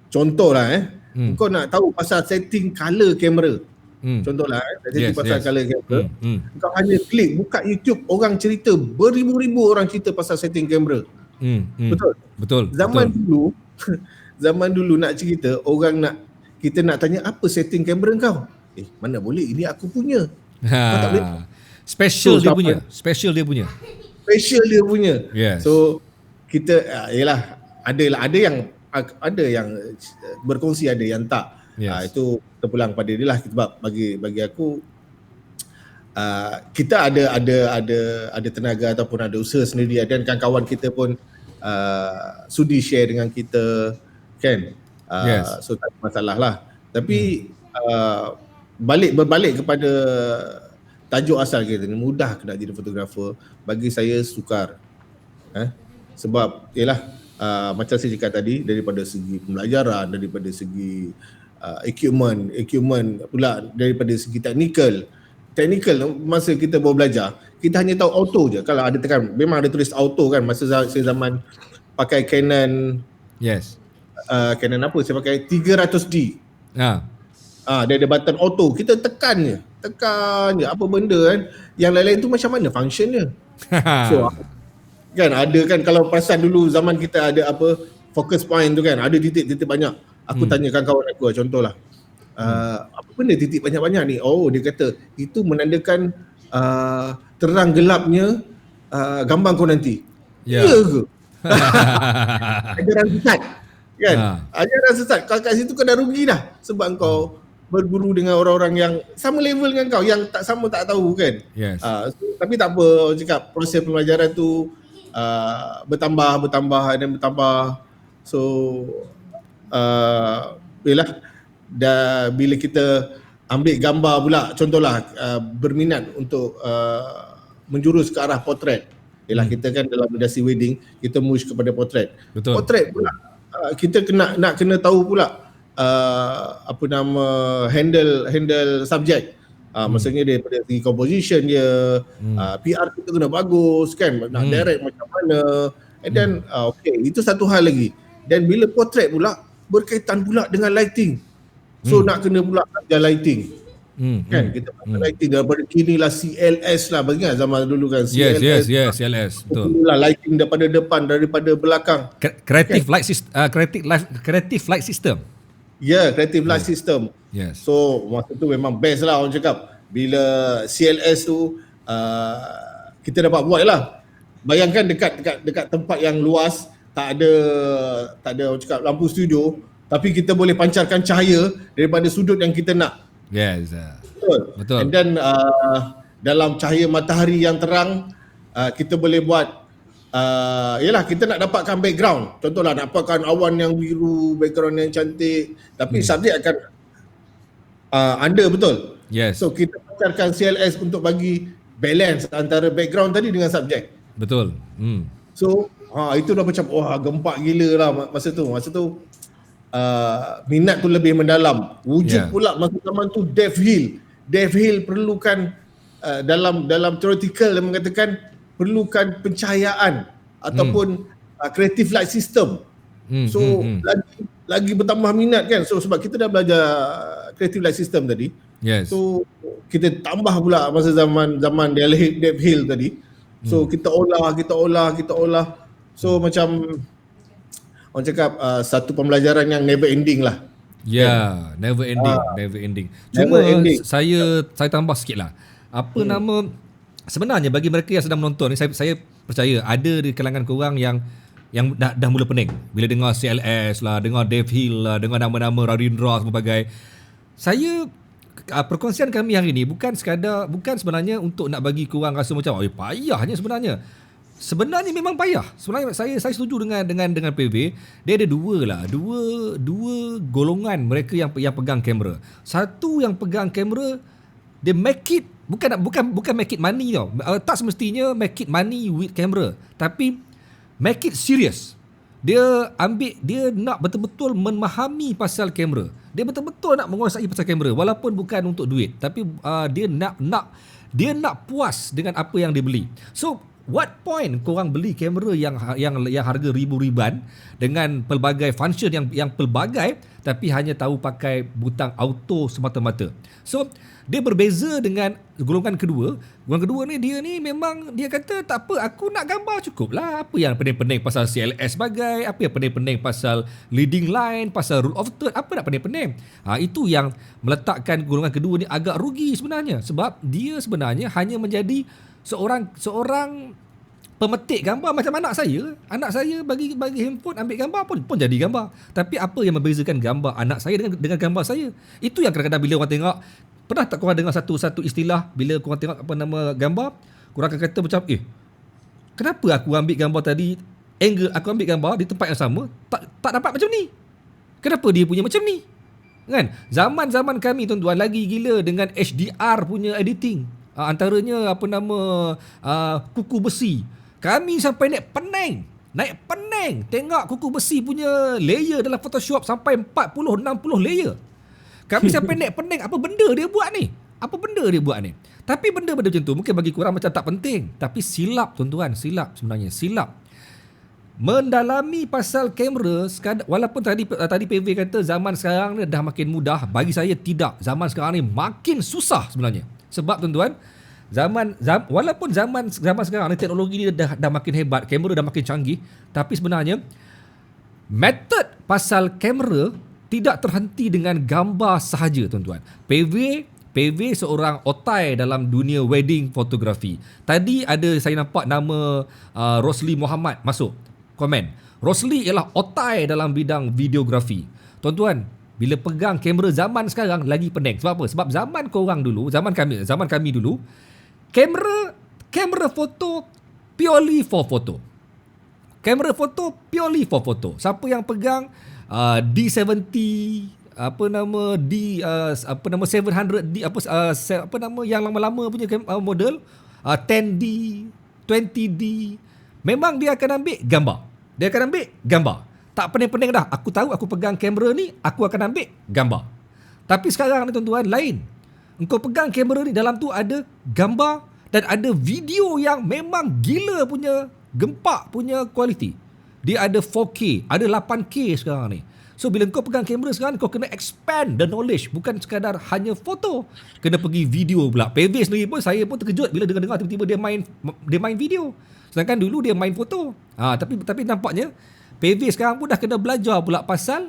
contohlah kau nak tahu pasal setting color kamera, contohlah setting pasal color kamera, kau hanya klik buka YouTube, orang cerita, beribu-ribu orang cerita pasal setting kamera. Betul. Zaman dulu zaman dulu nak cerita, kita nak tanya apa setting kamera kau? Mana boleh, ini aku punya. Kau tak boleh.
Special
So,
dia
sampai-
punya. Special dia punya.
Special dia punya.
Yes.
So kita yalah, ada yang berkongsi, ada yang tak.
Yes.
Itu terpulang pada dia lah. Sebab bagi aku kita ada tenaga ataupun ada usaha sendiri, dan kawan-kawan kita pun sudi share dengan kita, kan.
Yes.
So tak ada masalah lah. Tapi berbalik kepada tajuk asal kita ni, mudah ke nak jadi fotografer? Bagi saya sukar. Sebab yalah, macam saya cakap tadi, daripada segi pembelajaran, daripada segi equipment pula, daripada segi teknikal, masa kita baru belajar, kita hanya tahu auto je. Kalau ada tekan, memang ada tulis auto kan. Masa saya zaman pakai Canon,
Yes.
Canon apa, saya pakai 300D. Dia ada button auto, kita tekan je apa benda kan. Yang lain-lain tu macam mana functionnya. So kan ada kan, kalau perasan dulu zaman kita ada apa, focus point tu kan, ada titik-titik banyak. Aku tanyakan kawan aku, contohlah, apa benda titik banyak-banyak ni? Oh, dia kata itu menandakan terang gelapnya gambar kau nanti. Ya ke? Ajaran sesat kan? Ajaran sesat. Kalau kat situ kau dah rugi dah, sebab kau berguru dengan orang-orang yang sama level dengan kau, yang tak sama tak tahu kan.
Yes.
Tapi tak apa, orang cakap proses pembelajaran tu bertambah dan bertambah. So yalah, dah bila kita ambil gambar pula, contohlah berminat untuk menjurus ke arah potret. Yalah, kita kan dalam industri wedding, kita move kepada potret.
Betul.
Potret pula kita kena tahu pula apa nama, handle subjek. Maksudnya daripada segi composition dia, PR kita kena bagus kan, nak direct macam mana. And then okay, itu satu hal lagi. Dan bila potret pula berkaitan pula dengan lighting. So nak kena pula ajar lighting. Kan kita pakai lighting daripada kini lah, CLS lah, bagi zaman dulu kan, CLS.
Yes, CLS, betul.
Itulah lighting daripada depan, daripada belakang.
Creative light system, creative light system.
Ya, creative light system.
Yes.
So masa tu memang best lah orang cakap. Bila CLS tu kita dapat buat lah. Bayangkan dekat tempat yang luas, tak ada orang cakap lampu studio, tapi kita boleh pancarkan cahaya daripada sudut yang kita nak.
Yes. Betul.
And then dalam cahaya matahari yang terang, kita boleh buat yalah, kita nak dapatkan background. Contohlah nak dapatkan awan yang biru, background yang cantik, tapi subjek akan under, betul.
Yes.
So kita pancarkan CLS untuk bagi balance antara background tadi dengan subjek.
Betul.
So itu dah macam wah, gempak gila lah masa tu. Minat tu lebih mendalam. Wujud pula masa zaman tu Dave Hill perlukan dalam theoretical dia mengatakan perlukan pencahayaan ataupun creative light system. So lagi bertambah minat kan. So sebab kita dah belajar creative light system tadi.
Yes.
So kita tambah pula masa zaman Dave Hill tadi. So kita olah. So macam orang cakap satu pembelajaran yang never ending lah.
Never ending.
Never
Cuma
ending.
saya tambah sikit lah. Apa nama, sebenarnya bagi mereka yang sedang menonton ni, saya percaya ada di kalangan korang yang dah mula pening bila dengar CLS lah, dengar Dave Hill lah, dengar nama-nama Radindra sebagai. Saya perkongsian kami hari ni bukan sebenarnya untuk nak bagi korang rasa macam payahnya sebenarnya. Sebenarnya memang payah. Sebenarnya saya setuju dengan PV. Dia ada dua golongan mereka yang pegang kamera. Satu yang pegang kamera, dia make it bukan make it money tau. Tak semestinya make it money with camera, tapi make it serious. Dia nak betul-betul memahami pasal kamera. Dia betul-betul nak menguasai pasal kamera walaupun bukan untuk duit, tapi dia nak puas dengan apa yang dia beli. So What point korang beli kamera yang harga ribu-riban dengan pelbagai function yang pelbagai tapi hanya tahu pakai butang auto semata-mata. So dia berbeza dengan golongan kedua. Golongan kedua ni dia ni memang dia kata tak apa, aku nak gambar cukup lah. Apa yang pening-pening pasal CLS bagai, apa yang pening-pening pasal leading line, pasal rule of third, apa nak pening-pening. Itu yang meletakkan golongan kedua ni agak rugi sebenarnya, sebab dia sebenarnya hanya menjadi seorang pemetik gambar macam anak saya. Anak saya bagi handphone ambil gambar pun jadi gambar. Tapi apa yang membezakan gambar anak saya dengan gambar saya? Itu yang kadang-kadang bila orang tengok, pernah tak korang dengar satu istilah bila korang tengok gambar, korang akan kata macam kenapa aku ambil gambar tadi, angle aku ambil gambar di tempat yang sama tak dapat macam ni? Kenapa dia punya macam ni? Kan? Zaman-zaman kami tuan-tuan lagi gila dengan HDR punya editing. Antaranya kuku besi. Kami sampai naik peneng tengok kuku besi punya layer dalam Photoshop sampai 40-60 layer. Kami sampai naik peneng, apa benda dia buat ni? Tapi benda-benda macam tu mungkin bagi korang macam tak penting, tapi silap tuan-tuan, silap. Mendalami pasal kamera, walaupun tadi PV kata zaman sekarang ni dah makin mudah, bagi saya tidak. Zaman sekarang ni makin susah sebenarnya. Sebab tuan-tuan, walaupun zaman sekarang ni teknologi ni dah makin hebat, kamera dah makin canggih, tapi sebenarnya method pasal kamera tidak terhenti dengan gambar sahaja tuan-tuan. PV seorang otai dalam dunia wedding fotografi. Tadi saya nampak nama Rosli Muhammad masuk komen. Rosli ialah otai dalam bidang videografi. Tuan-tuan, bila pegang kamera zaman sekarang lagi pening. Sebab apa? Sebab zaman kami dulu, kamera foto purely for photo. Siapa yang pegang D70 700D yang lama-lama punya model, 10D, 20D, memang dia akan ambil gambar. Tak pening-pening dah. Aku tahu aku pegang kamera ni, aku akan ambil gambar. Tapi sekarang ni tuan-tuan lain. Engkau pegang kamera ni, dalam tu ada gambar dan ada video yang memang gila punya, gempak punya kualiti. Dia ada 4K, ada 8K sekarang ni. So bila kau pegang kamera sekarang, kau kena expand the knowledge. Bukan sekadar hanya foto, kena pergi video pula. PV sendiri pun, saya pun terkejut bila dengar tiba-tiba dia main video. Sedangkan dulu dia main foto. Tapi nampaknya PV sekarang pun dah kena belajar pula pasal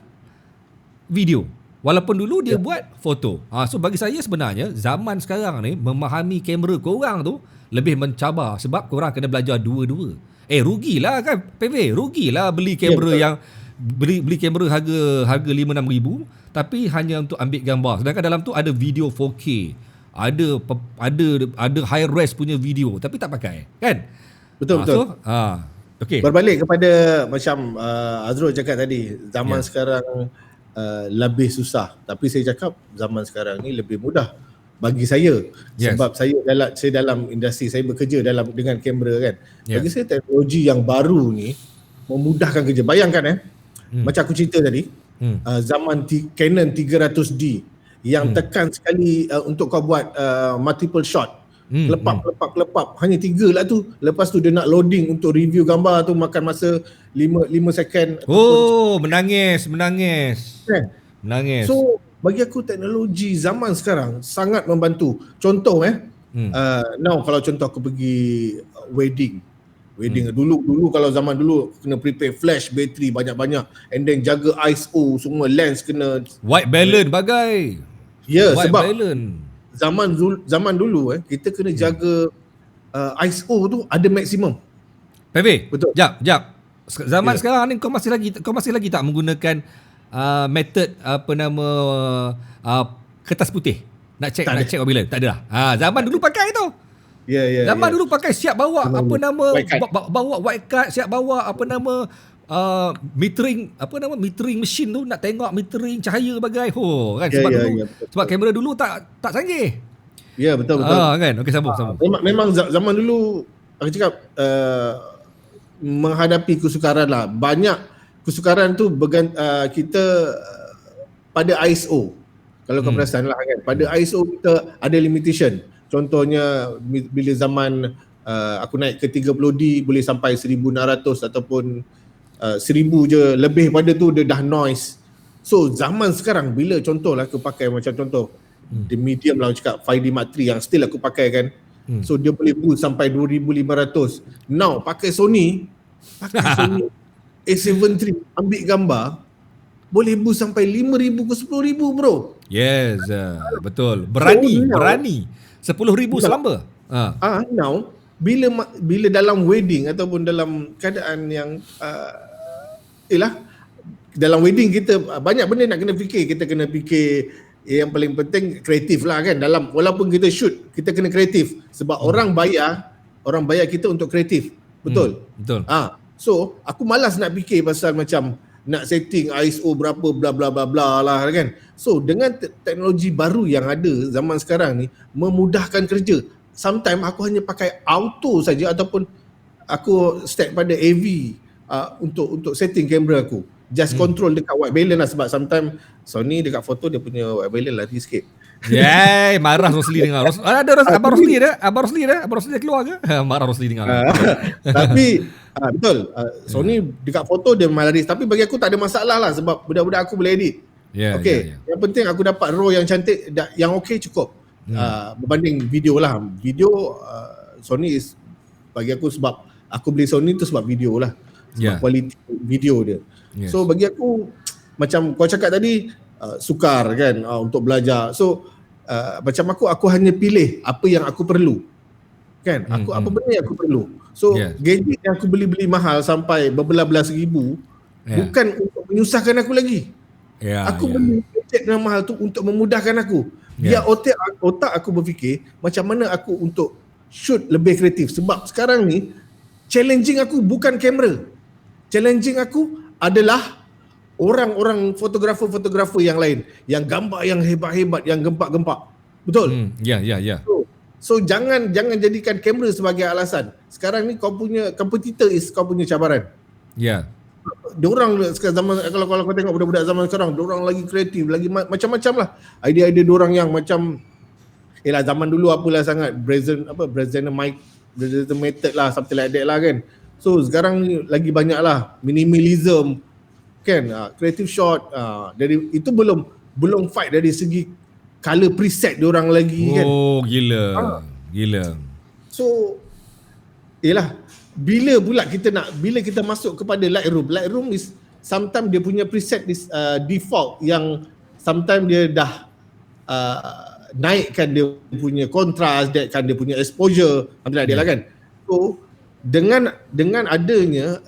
video. Walaupun dulu dia buat foto. So bagi saya sebenarnya zaman sekarang ni memahami kamera korang tu lebih mencabar, sebab korang kena belajar dua-dua. Rugilah kan PV, rugilah beli kamera yang beli kamera harga 5-6 ribu tapi hanya untuk ambil gambar. Sedangkan dalam tu ada video 4K, ada high res punya video tapi tak pakai, kan?
Betul.
Okay.
Berbalik kepada macam Azrul cakap tadi, zaman sekarang lebih susah, tapi saya cakap zaman sekarang ni lebih mudah bagi saya. Sebab saya dalam industri, saya bekerja dengan kamera kan. Bagi saya teknologi yang baru ni memudahkan kerja. Bayangkan macam aku cerita tadi, zaman Canon 300D yang tekan sekali untuk kau buat multiple shot, kelepap hanya 3 lah tu. Lepas tu dia nak loading untuk review gambar tu, makan masa 5 second.
Menangis kan? Menangis.
So bagi aku teknologi zaman sekarang sangat membantu. Contoh now kalau contoh aku pergi wedding dulu kalau zaman dulu kena prepare flash bateri banyak-banyak, and then jaga ISO semua, lens kena
white balance bagai.
Sebab zaman dulu kita kena jaga ISO tu ada maksimum.
PV,
betul.
Jap. Zaman sekarang ni kau masih lagi tak menggunakan method kertas putih nak check bila? Tak ada dah. Zaman dulu pakai tu. Zaman dulu pakai, siap bawa bawa white card, siap bawa metering machine tu, nak tengok metering cahaya bagai kan. Sebab kamera dulu tak canggih.
Betul.
Kan. Okey, sambung.
Memang zaman dulu aku cakap menghadapi kesukaran lah. Banyak kesukaran tu kita pada ISO. Kalau kau perasan lah kan, pada ISO kita ada limitation. Contohnya bila zaman Aku naik ke 30D boleh sampai 1600 ataupun 1000 je, lebih pada tu dia dah noise. So zaman sekarang bila contohlah aku pakai macam contoh the medium lah aku cakap 5D Mark III yang still aku pakai kan. So dia boleh boost sampai 2500. Now pakai Sony A7 III ambil gambar boleh boost sampai 5000 ke 10000 bro.
Yes, betul. Berani. 10,000 selamba.
Now bila dalam wedding ataupun dalam keadaan yang dalam wedding kita banyak benda nak kena fikir. Kita kena fikir yang paling penting kreatif lah kan. Dalam walaupun kita shoot kita kena kreatif sebab orang bayar kita untuk kreatif. Betul?
Betul.
So aku malas nak fikir pasal macam nak setting ISO berapa bla bla bla bla lah kan. So dengan teknologi baru yang ada zaman sekarang ni memudahkan kerja. Sometimes aku hanya pakai auto saja ataupun aku start pada AV untuk setting kamera aku. Just control dekat white balance lah sebab sometimes Sony dekat foto dia punya white balance lari sikit.
Marah Rosli dengar. Ada Abang Rosli dah. Abang Rosli dah keluar ke? Marah Rosli dengar.
Tapi betul. Sony dekat foto dia memang lari, tapi bagi aku tak ada masalah lah sebab budak-budak aku boleh edit. Yang penting aku dapat raw yang cantik, yang okey cukup. Berbanding video lah. Video Sony bagi aku sebab aku beli Sony tu sebab video lah. Sebab kualiti video dia. So bagi aku macam kau cakap tadi sukar kan untuk belajar. So macam aku hanya pilih apa yang aku perlu. Kan? Apa benda yang aku perlu. So gadget yang aku beli mahal sampai berbelas-belas ribu bukan untuk menyusahkan aku lagi. Aku beli gadget yang mahal tu untuk memudahkan aku. Biar otak aku berfikir macam mana aku untuk shoot lebih kreatif. Sebab sekarang ni challenging aku bukan kamera. Challenging aku adalah orang-orang fotografer yang lain yang gambar yang hebat-hebat, yang gempak-gempak. Betul? So jangan jadikan kamera sebagai alasan. Sekarang ni kau punya competitor kau punya cabaran. Diorang sekarang zaman, kalau kau tengok budak-budak zaman sekarang, diorang lagi kreatif, lagi macam-macam lah. Idea-idea diorang yang macam zaman dulu apalah sangat Brazilian method lah, something like that lah kan. So sekarang ni lagi banyak lah minimalism kan, creative shot, dari itu belum fight dari segi color preset diorang lagi kan.
Gila.
So bila kita masuk kepada Lightroom is sometimes dia punya preset default yang sometimes dia dah naikkan dia punya contrast, naikkan dia punya exposure, alhamdulillah dia lah kan. So dengan adanya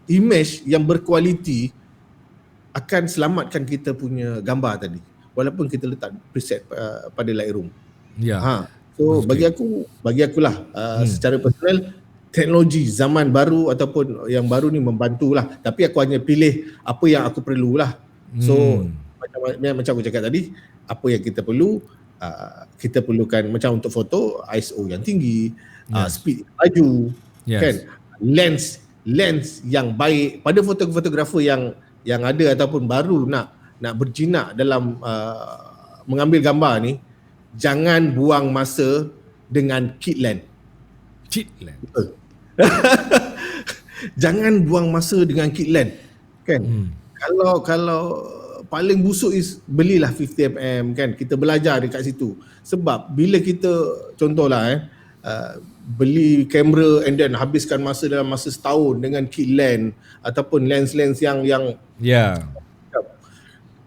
image yang berkualiti akan selamatkan kita punya gambar tadi walaupun kita letak preset pada Lightroom. So bagi aku lah secara personal teknologi zaman baru ataupun yang baru ni membantulah, tapi aku hanya pilih apa yang aku perlulah. So macam aku cakap tadi, apa yang kita perlu, kita perlukan macam untuk foto ISO yang tinggi, speed laju, kan, lens yang baik pada fotografer yang ada ataupun baru nak berjinak dalam mengambil gambar ni. Jangan buang masa dengan kit lens. Betul. Jangan buang masa dengan kit lens kan. Kalau paling busuk is belilah 50mm kan, kita belajar dekat situ. Sebab bila kita contohlah beli kamera and then habiskan masa dalam masa setahun dengan kit lens ataupun lens yang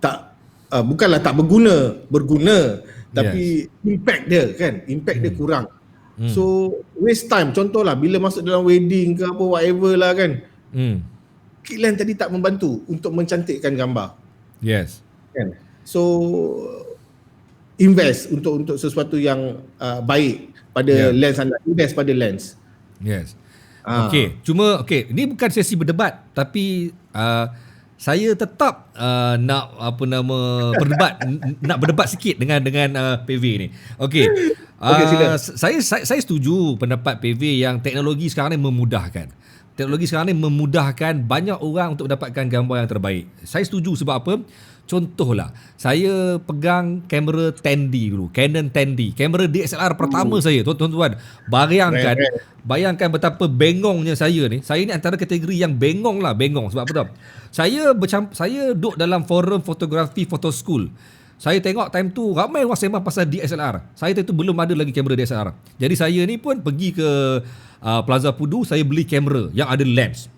tak bukanlah tak berguna tapi impact dia kurang. So waste time. Contohlah bila masuk dalam wedding ke apa whatever lah kan, kit lens tadi tak membantu untuk mencantikkan gambar. Kan? So invest untuk sesuatu yang baik pada lens anda, invest pada lens.
Ini bukan sesi berdebat, tapi saya tetap nak berdebat sikit dengan PV ni. Saya setuju pendapat PV yang teknologi sekarang ni memudahkan. Teknologi sekarang ni memudahkan banyak orang untuk mendapatkan gambar yang terbaik. Saya setuju sebab apa? Contohlah, saya pegang kamera 10D dulu, Canon 10D, kamera DSLR pertama saya, tuan-tuan. Bayangkan,
Keren.
bayangkan betapa bengongnya saya ni. Saya ni antara kategori yang bengong lah, bengong. Sebab apa tau? Saya duduk dalam forum fotografi, photo school. Saya tengok time tu ramai orang sembang pasal DSLR. Saya time tu belum ada lagi kamera DSLR. Jadi saya ni pun pergi ke Plaza Pudu, saya beli kamera yang ada lens,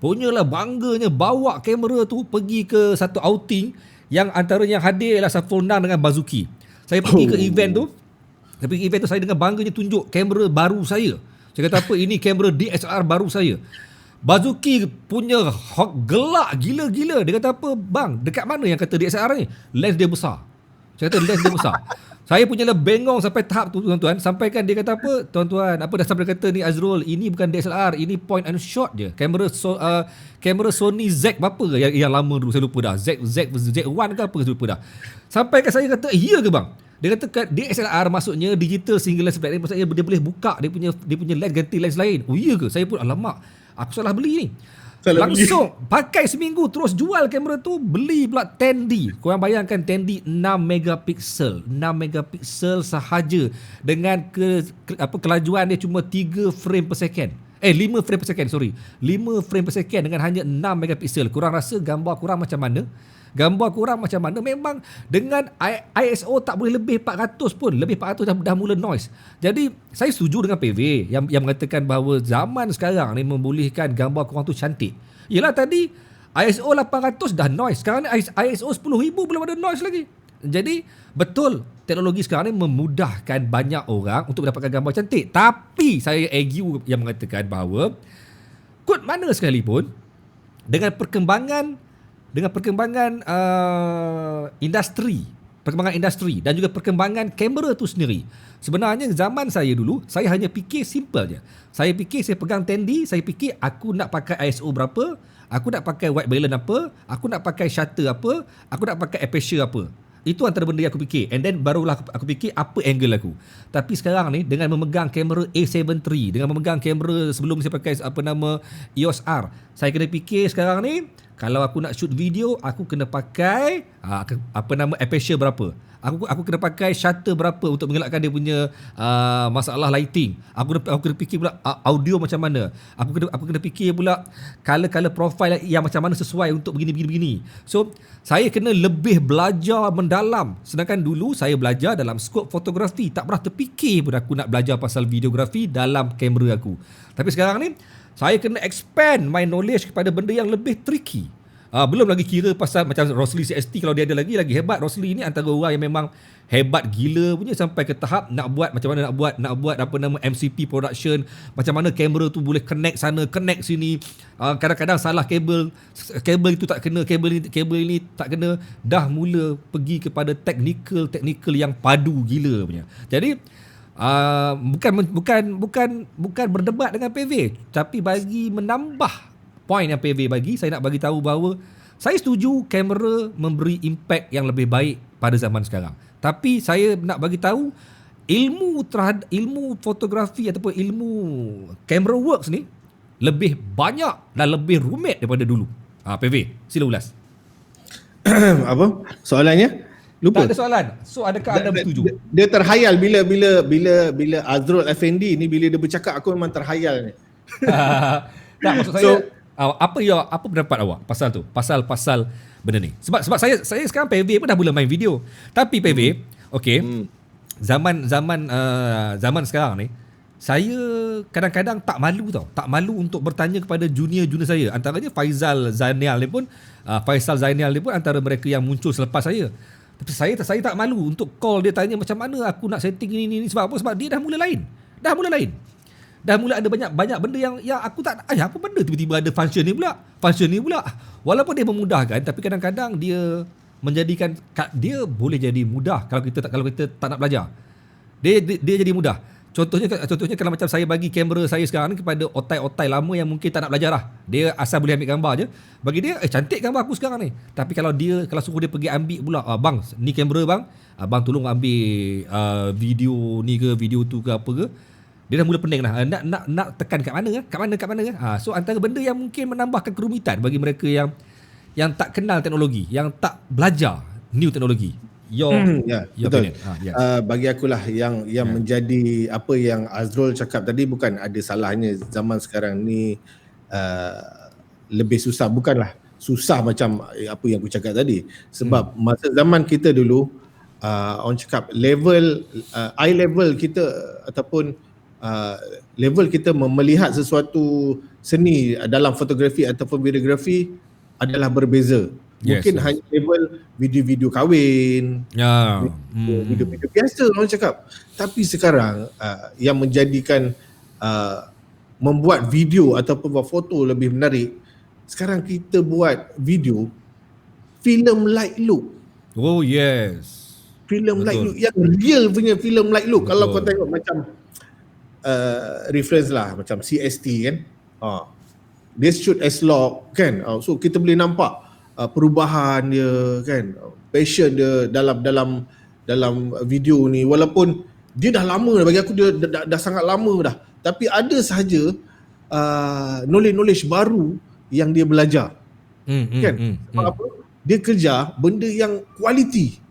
Punyalah bangganya bawa kamera tu pergi ke satu outing yang antara yang hadir ialah Saiful Nan dengan Bazuki. Saya pergi ke event tu. Saya dengan bangganya tunjuk kamera baru saya. Saya kata apa, ini kamera DSLR baru saya. Bazuki punya gelak gila-gila. Dia kata apa, bang, dekat mana yang kata DSLR ni? Lens dia besar. Saya kata lens dia besar. Saya punya bengong sampai tahap tu, tuan-tuan. Sampaikan dia kata apa, tuan-tuan, apa dah sampai kata ni Azrul, ini bukan DSLR, ini point and shot je. Kamera Sony Z berapa ke yang lama dulu, saya lupa dah. Z1 ke apa, saya lupa dah. Sampaikan saya kata, iya ke bang? Dia kata DSLR maksudnya digital single lens flare, maksudnya dia boleh buka dia punya lens, ganti lens lain. Oh iya ke? Saya pun alamak, aku salah beli ni. Langsung pakai seminggu terus jual kamera tu, beli pula 10D. Korang bayangkan 10D 6 megapiksel sahaja dengan kelajuan dia cuma 3 frame per second. 5 frame per second, 5 frame per second dengan hanya 6 megapiksel. Korang rasa gambar korang macam mana? Memang dengan ISO tak boleh lebih 400 pun. Lebih 400 dah mula noise. Jadi saya setuju dengan PV yang mengatakan bahawa zaman sekarang ni membolehkan gambar korang tu cantik. Yelah, tadi ISO 800 dah noise. Sekarang ni ISO 10,000 belum ada noise lagi. Jadi betul, teknologi sekarang ni memudahkan banyak orang untuk mendapatkan gambar cantik. Tapi saya argue yang mengatakan bahawa kot mana sekalipun dengan perkembangan industri dan juga perkembangan kamera tu sendiri. Sebenarnya zaman saya dulu, saya hanya fikir simple je. Saya pegang 10D, saya fikir aku nak pakai ISO berapa, aku nak pakai white balance apa, aku nak pakai shutter apa, aku nak pakai aperture apa. Itu antara benda yang aku fikir. And then barulah aku fikir apa angle aku. Tapi sekarang ni dengan memegang kamera A7 III, dengan memegang kamera sebelum saya pakai EOS R, saya kena fikir sekarang ni, kalau aku nak shoot video, aku kena pakai aperture berapa. Aku kena pakai shutter berapa untuk mengelakkan dia punya masalah lighting. Aku kena fikir pula audio macam mana. Aku kena fikir pula color profile yang macam mana sesuai untuk begini. So saya kena lebih belajar mendalam. Sedangkan dulu saya belajar dalam skop fotografi, tak pernah terfikir pun aku nak belajar pasal videografi dalam kamera aku. Tapi sekarang ni saya kena expand my knowledge kepada benda yang lebih tricky. Belum lagi kira pasal macam Rosli CST, kalau dia ada lagi hebat. Rosli ni antara orang yang memang hebat gila punya, sampai ke tahap nak buat MCP production, macam mana kamera tu boleh connect sana, connect sini. Kadang-kadang salah kabel itu tak kena, kabel ini tak kena. Dah mula pergi kepada technical yang padu gila punya. Jadi bukan berdebat dengan PV, tapi bagi menambah point yang PV bagi, saya nak bagi tahu bahawa saya setuju kamera memberi impact yang lebih baik pada zaman sekarang. Tapi saya nak bagi tahu ilmu fotografi ataupun ilmu camera works ni lebih banyak dan lebih rumit daripada dulu. PV, sila ulas.
Apa? Soalannya? Lupa.
Tak ada soalan. So adakah anda bersetuju?
Dia terhayal bila Azrul Effendi ni, bila dia bercakap, aku memang terhayal ni.
Tak, maksud saya apa pendapat awak pasal tu? Pasal benda ni. Sebab saya sekarang PV pun dah mula main video. Tapi PV, okey. Zaman sekarang ni, saya kadang-kadang tak malu tau. Tak malu untuk bertanya kepada junior saya. Antaranya Faisal Zainial ni pun antara mereka yang muncul selepas saya. Tapi saya tak malu untuk call dia, tanya macam mana aku nak setting ini. Sebab apa? Sebab dia dah mula lain. Dah mula ada banyak benda yang aku tak, apa benda tiba-tiba ada function ni pula. Walaupun dia memudahkan, tapi kadang-kadang dia menjadikan, dia boleh jadi mudah kalau kita tak nak belajar. Dia jadi mudah. Contohnya kalau macam saya bagi kamera saya sekarang ni kepada otai-otai lama yang mungkin tak nak belajar lah. Dia asal boleh ambil gambar je. Bagi dia, cantik gambar aku sekarang ni. Tapi kalau suruh dia pergi ambil pula, bang, ni kamera bang, abang tolong ambil video ni ke, video tu ke apa ke, dia dah mula pening lah. Nak tekan kat mana. So antara benda yang mungkin menambahkan kerumitan bagi mereka yang yang tak kenal teknologi, yang tak belajar new teknologi. Your
Betul.
opinion. Yes.
Bagi akulah yang menjadi apa yang Azrul cakap tadi, bukan ada salahnya. Zaman sekarang ni lebih susah, bukanlah susah macam apa yang aku cakap tadi, sebab masa zaman kita dulu orang cakap level eye level kita ataupun level kita melihat sesuatu seni dalam fotografi ataupun videografi adalah berbeza. Mungkin hanya level video-video kahwin, video-video biasa orang cakap. Tapi sekarang yang menjadikan membuat video ataupun buat foto lebih menarik, sekarang kita buat video film light look.
Oh yes.
Film light look yang real punya film light look. Kalau kau tengok macam reference lah macam CST kan, dia shoot S-Log kan, so kita boleh nampak perubahan dia kan, passion dia dalam video ni. Walaupun dia dah lama dah, bagi aku dia dah sangat lama dah, tapi ada sahaja knowledge baru yang dia belajar kan. Sebab apa? Dia kerja benda yang kualiti.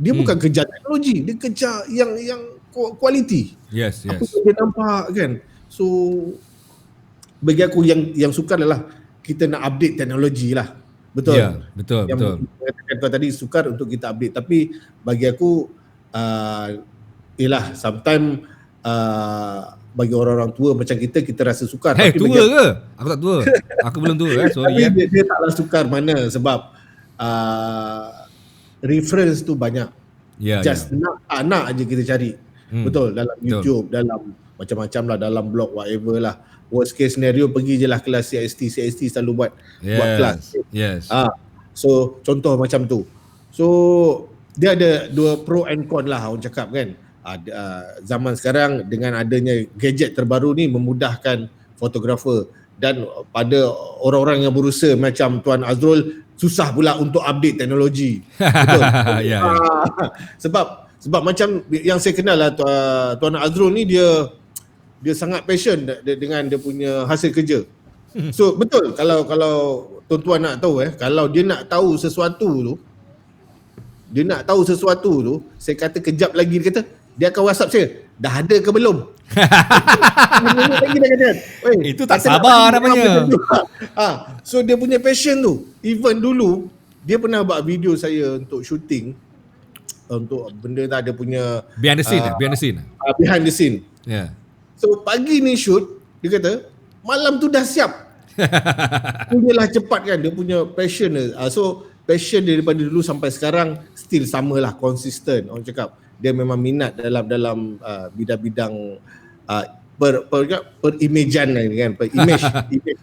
Dia bukan kerja teknologi, dia kerja yang kualiti.
Yes.
Apa yang dia nampak kan. So bagi aku yang sukar adalah kita nak update teknologi lah. Betul.
Ya, betul.
Yang mengatakan kau tadi sukar untuk kita update, tapi bagi aku ialah sometimes bagi orang-orang tua macam kita rasa sukar.
Hey,
tapi
tua ke? Aku tak tua. Aku belum tua sorry.
Tapi dia taklah sukar mana, sebab reference tu banyak. Just nak aja kita cari. Betul, dalam YouTube, dalam macam-macam lah, dalam blog, whatever lah. Worst case scenario, pergi je lah kelas CST selalu buat kelas.
Yes.
So contoh macam tu. So dia ada dua pro and con lah orang cakap kan. Zaman sekarang dengan adanya gadget terbaru ni memudahkan fotografer, dan pada orang-orang yang berusaha macam Tuan Azrul susah pula untuk update teknologi. Betul. Sebab macam yang saya kenal lah Tuan Azrul ni, dia sangat passion dengan dia punya hasil kerja. So betul, kalau tuan-tuan nak tahu kalau dia nak tahu sesuatu tu, saya kata kejap lagi, dia kata dia akan WhatsApp saya, dah ada ke belum?
Itu tak sabar namanya.
So dia punya passion tu, even dulu dia pernah buat video saya untuk shooting, untuk benda tak ada punya
behind the scene. Yeah.
So pagi ni shoot, dia kata malam tu dah siap. Punyalah cepat kan, dia punya passion dia. So passion dia daripada dulu sampai sekarang still samalah, konsisten. Orang cakap dia memang minat dalam bidang-bidang per-imagean kan, per-image.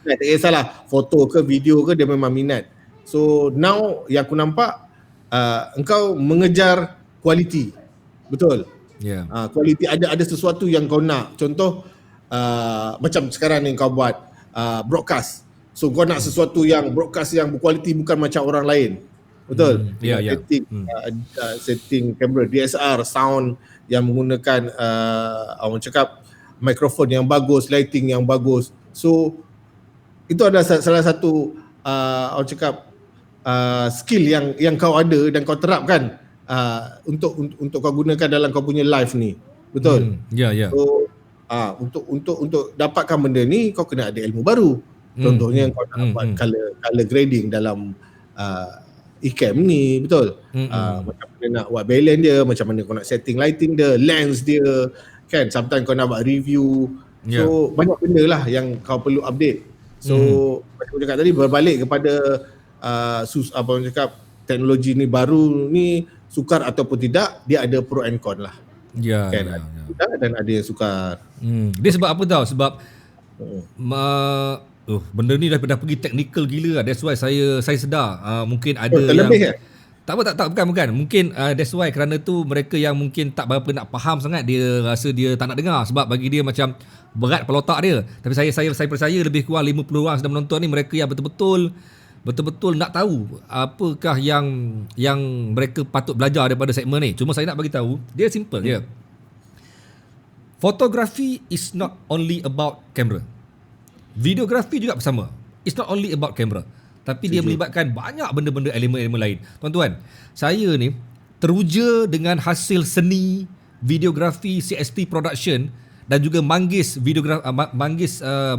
Tak kisahlah foto ke video ke, dia memang minat. So now yang aku nampak, engkau mengejar kualiti. Betul. Kualiti, ada sesuatu yang kau nak. Contoh macam sekarang ni kau buat broadcast. So kau nak sesuatu yang broadcast yang berkualiti, bukan macam orang lain. Betul. Setting kamera DSLR, sound yang menggunakan orang cakap mikrofon yang bagus, lighting yang bagus. So itu adalah salah satu orang cakap skill yang kau ada dan kau terapkan untuk kau gunakan dalam kau punya live ni. Betul. So untuk dapatkan benda ni, kau kena ada ilmu baru. Contohnya kau nak buat color grading dalam eCam ni, betul. Macam mana nak buat balance dia, macam mana kau nak setting lighting dia, lens dia kan. Sometimes kau nak buat review. So banyak benda lah yang kau perlu update. So macam aku cakap tadi, berbalik kepada apa orang cakap, teknologi ni baru ni, sukar ataupun tidak, dia ada pro and con lah. Dan ada yang sukar.
Dia sebab apa tahu? Sebab benda ni dah pergi technical gila lah. That's why saya sedar mungkin ada yang bukan. Mungkin that's why, kerana tu mereka yang mungkin tak berapa nak faham sangat, dia rasa dia tak nak dengar, sebab bagi dia macam berat kepala otak dia. Tapi saya percaya lebih kurang 50 orang sedang menonton ni, mereka yang betul-betul nak tahu apakah yang mereka patut belajar daripada segmen ni. Cuma saya nak bagi tahu, dia simple je. Photography is not only about camera. Videography juga sama. It's not only about camera. Tapi dia melibatkan banyak benda-benda elemen-elemen lain. Tuan-tuan, saya ni teruja dengan hasil seni videografi CST Production dan juga Manggis videografi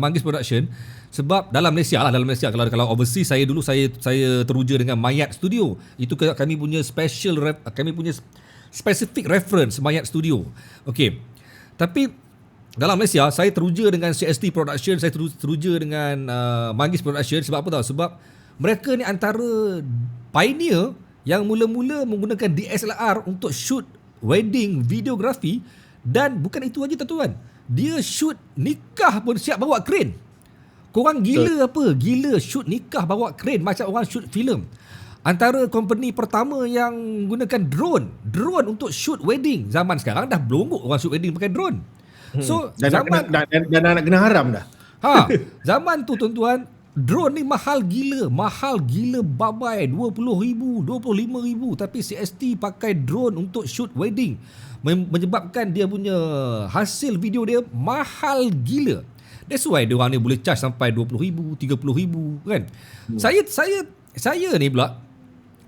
Manggis Production. Sebab dalam Malaysia, kalau overseas saya teruja dengan Mayat Studio. Itu kami punya specific reference Mayat Studio. Okey. Tapi dalam Malaysia saya teruja dengan CST Production, saya teruja dengan Manggis Production. Sebab apa tahu? Sebab mereka ni antara pioneer yang mula-mula menggunakan DSLR untuk shoot wedding videografi. Dan bukan itu aja tuan-tuan, dia shoot nikah pun siap bawa crane. Korang gila apa? Gila shoot nikah bawa crane macam orang shoot filem. Antara company pertama yang gunakan drone untuk shoot wedding. Zaman sekarang dah belongok orang shoot wedding pakai drone. So
dan nak kena haram dah.
Zaman tu tuan-tuan, drone ni mahal gila babai, 20,000, 25,000, tapi CST pakai drone untuk shoot wedding menyebabkan dia punya hasil video dia mahal gila. That's why dia orang ni boleh charge sampai 20,000, 30,000 kan. Saya ni pula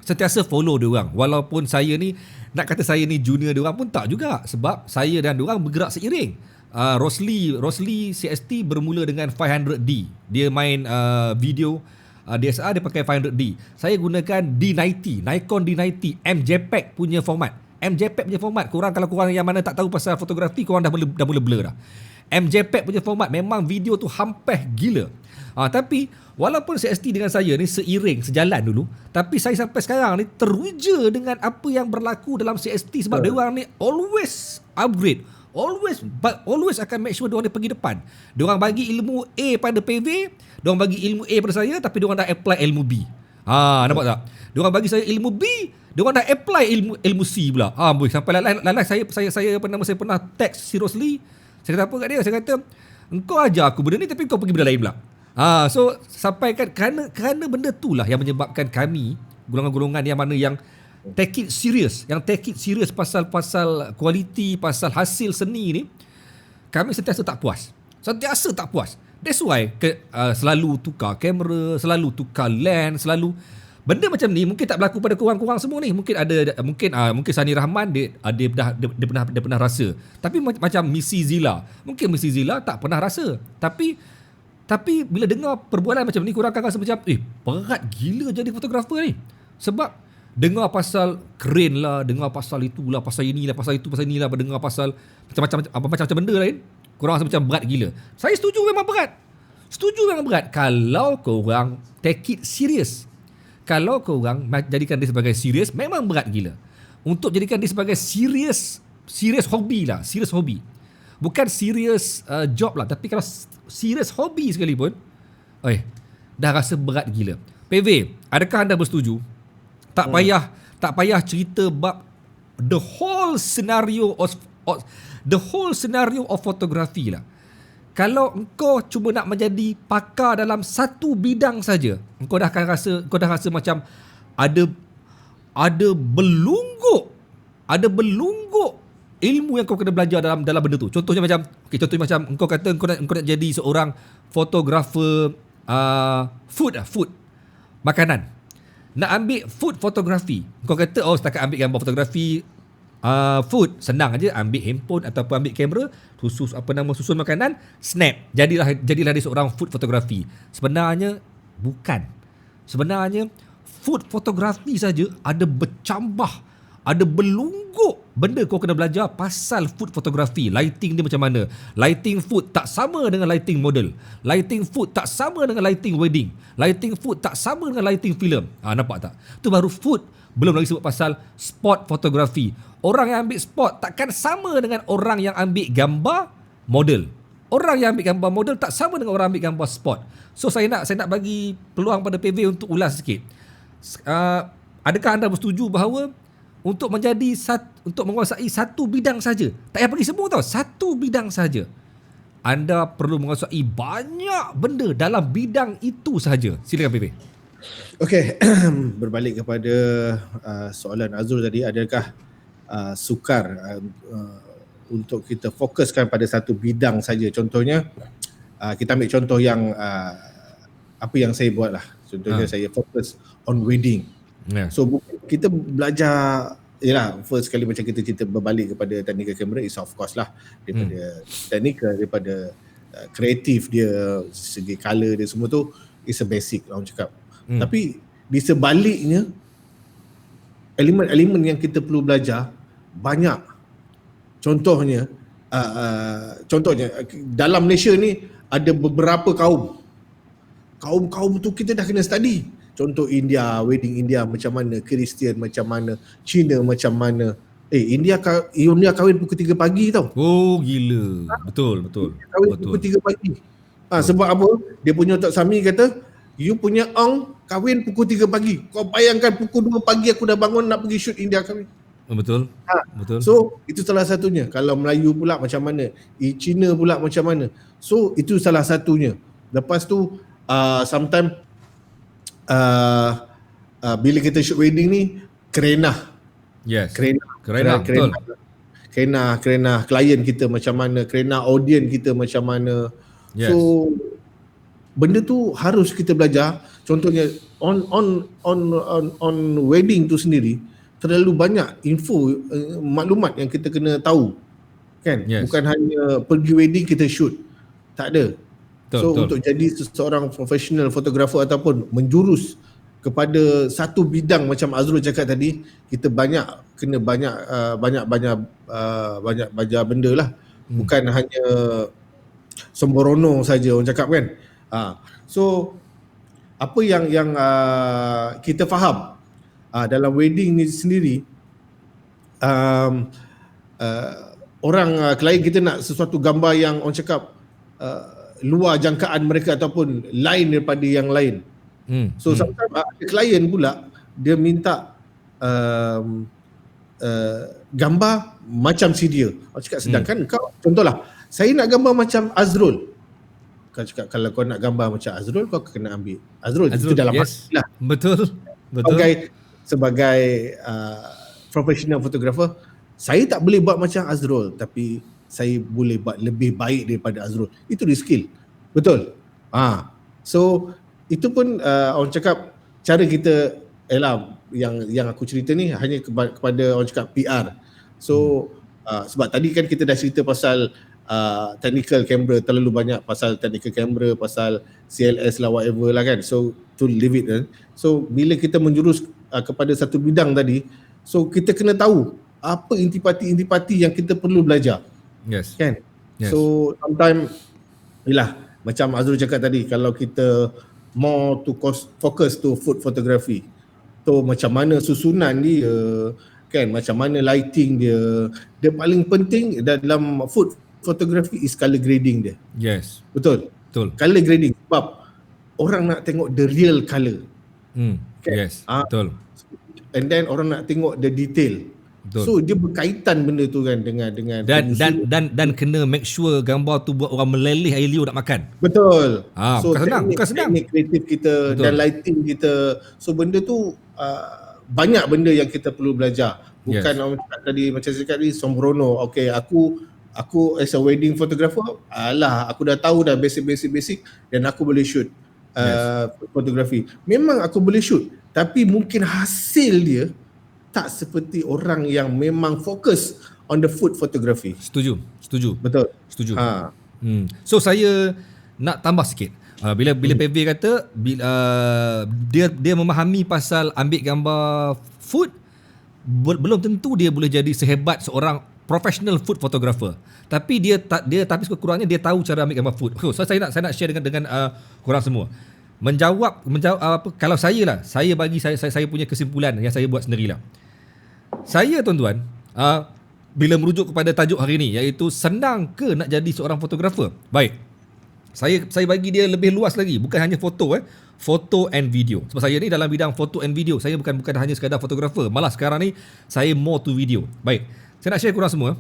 sentiasa follow dia orang. Walaupun saya ni nak kata saya ni junior dia orang pun tak juga, sebab saya dan dia orang bergerak seiring. Rosli CST bermula dengan 500D. Dia main video DSLR, dia pakai 500D. Saya gunakan D90, Nikon D90 MJPEG punya format. MJPEG punya format, kalau korang yang mana tak tahu pasal fotografi, korang dah mula blur dah. MJPEG punya format memang video tu hampir gila. Tapi walaupun CST dengan saya ni sejalan dulu, tapi saya sampai sekarang ni teruja dengan apa yang berlaku dalam CST sebab dia orang ni always upgrade. Always akan make sure dia orang ni pergi depan. Dia orang bagi ilmu A pada PV, dia orang bagi ilmu A pada saya, tapi dia orang dah apply ilmu B. Nampak tak? Dia orang bagi saya ilmu B, dia orang dah apply ilmu C pula. Sampai lalai saya pernah text si Rosli. Saya kata apa kat dia? Saya kata, engkau ajar aku benda ni tapi kau pergi benda lain pula. So sampai kan kerana benda tu lah yang menyebabkan kami golongan-golongan yang mana yang take it serious pasal kualiti, pasal hasil seni ni, kami sentiasa tak puas. That's why selalu tukar kamera, selalu tukar lens, selalu benda macam ni mungkin tak berlaku pada korang-korang semua ni. Mungkin Sani Rahman dia pernah rasa. Tapi macam Missy Zila, mungkin Missy Zila tak pernah rasa. Tapi bila dengar perbualan macam ni, korang akan rasa macam berat gila jadi fotografer ni. Sebab dengar pasal crane lah, dengar pasal itulah, pasal inilah, pasal itu, pasal inilah, dengar pasal macam-macam benda lain, korang rasa macam berat gila. Saya setuju memang berat. Kalau korang take it serious. Kalau korang jadikan dia sebagai serius, memang berat gila. Untuk jadikan dia sebagai serius hobi lah. Serius hobi. Bukan serius job lah. Tapi kalau serius hobi sekalipun, dah rasa berat gila. PV, adakah anda bersetuju? Tak payah cerita bab the whole scenario of fotografi lah. Kalau engkau cuma nak menjadi pakar dalam satu bidang saja, engkau dah rasa macam ada belungguk ilmu yang kau kena belajar dalam benda tu. Contohnya macam engkau kata engkau nak jadi seorang fotografer food makanan. Nak ambil food fotografi, engkau kata setakat ambil gambar fotografi food, senang aja, ambil handphone ataupun ambil kamera, susun makanan, snap, jadilah dia seorang food fotografi. Sebenarnya bukan. Sebenarnya food fotografi saja ada bercambah, ada belungguk benda kau kena belajar pasal food fotografi. Lighting dia macam mana? Lighting food tak sama dengan lighting model. Lighting food tak sama dengan lighting wedding. Lighting food tak sama dengan lighting film. Nampak tak? Tu baru food. Belum lagi sebut pasal spot fotografi. Orang yang ambil spot takkan sama dengan orang yang ambil gambar model. Orang yang ambil gambar model tak sama dengan orang ambil gambar spot. So saya nak bagi peluang pada PV untuk ulas sikit. Adakah anda bersetuju bahawa untuk menguasai satu bidang saja, tak payah pergi semua tau, satu bidang saja, anda perlu menguasai banyak benda dalam bidang itu saja. Silakan PV.
Okey, berbalik kepada soalan Azrul tadi, adakah sukar untuk kita fokuskan pada satu bidang saja? Contohnya kita ambil contoh yang apa yang saya buat lah. Contohnya saya fokus on wedding.
Yeah.
So kita belajar, yalah, first kali macam kita cerita berbalik kepada technical camera is of course lah, daripada technical, daripada kreatif dia, segi color dia semua tu is a basic orang cakap. Tapi di sebaliknya elemen-elemen yang kita perlu belajar banyak. Contohnya dalam Malaysia ni ada beberapa kaum tu kita dah kena study. Contoh India, wedding India macam mana, Kristian macam mana, Cina macam mana. India kahwin pukul 3 pagi tau.
Oh gila. Betul.
Kahwin pukul 3 pagi. Sebab apa? Dia punya Tok Sami kata, you punya kahwin pukul 3 pagi. Kau bayangkan pukul 2 pagi aku dah bangun nak pergi shoot India kahwin.
Betul. Betul.
So itu salah satunya. Kalau Melayu pula macam mana, Cina pula macam mana. So itu salah satunya. Lepas tu sometimes bila kita shoot wedding ni, kerenah.
Yes.
Kerenah,
betul.
Kerenah klien kita macam mana, kerenah audience kita macam mana.
Yes.
So benda tu harus kita belajar. Contohnya on wedding tu sendiri terlalu banyak info, maklumat yang kita kena tahu. Kan?
Yes.
Bukan hanya pergi wedding kita shoot. Tak ada.
Betul.
Untuk jadi seseorang professional fotografer ataupun menjurus kepada satu bidang macam Azrul cakap tadi, kita kena banyak belajar benda lah. Bukan hanya sembrono saja orang cakap kan. So apa yang kita faham dalam wedding ni sendiri, orang klien kita nak sesuatu gambar yang orang cakap luar jangkaan mereka ataupun lain daripada yang lain. So sometimes ada klien pula dia minta gambar macam si dia. Aku cakap sedangkan kau, contohlah saya nak gambar macam Azrul. Kau cakap kalau kau nak gambar macam Azrul kau kena ambil Azrul itu dalam hati lah.
Betul.
Sebagai professional fotografer, saya tak boleh buat macam Azrul, tapi saya boleh buat lebih baik daripada Azrul. Itu di skill. Betul. So itu pun orang cakap cara kita yang aku cerita ni hanya kepada orang cakap PR. So sebab tadi kan kita dah cerita pasal technical camera, terlalu banyak pasal technical camera, pasal CLS lah, whatever lah kan. So to leave it kan. So bila kita menjurus kepada satu bidang tadi, so kita kena tahu apa intipati yang kita perlu belajar.
Yes.
Kan?
Yes.
So sometimes macam Azrul cakap tadi, kalau kita more to focus to food photography, tu macam mana susunan dia kan, macam mana lighting dia paling penting dalam food photography is color grading dia.
Yes.
Betul. Color grading, sebab orang nak tengok the real color.
Okay. Yes. Betul.
And then orang nak tengok the detail. Betul. So dia berkaitan benda tu kan dengan
dan kena make sure gambar tu buat orang meleleh air liur nak makan.
Betul.
So bukan senang.
Teknik kreatif kita. Betul. Dan lighting kita. So benda tu banyak benda yang kita perlu belajar. Bukan orang cakap tadi macam saya cakap tadi sembrono. Okay, aku as a wedding photographer, aku dah tahu dah basic dan aku boleh shoot fotografi. Memang aku boleh shoot, tapi mungkin hasil dia tak seperti orang yang memang fokus on the food photography.
Setuju.
Betul.
Setuju. So saya nak tambah sikit. Bila PV kata dia memahami pasal ambil gambar food, belum tentu dia boleh jadi sehebat seorang professional food photographer. Tapi tapi sekurang-kurangnya dia tahu cara ambil gambar food. So saya nak share dengan korang semua. Menjawab apa, kalau saya punya kesimpulan yang saya buat sendirilah. Saya tuan-tuan, bila merujuk kepada tajuk hari ni, iaitu senang ke nak jadi seorang fotografer? Baik. Saya bagi dia lebih luas lagi, bukan hanya foto foto and video. Sebab saya ni dalam bidang foto and video, saya bukan hanya sekadar fotografer. Malah sekarang ni saya more to video. Baik. Saya nak share korang semua.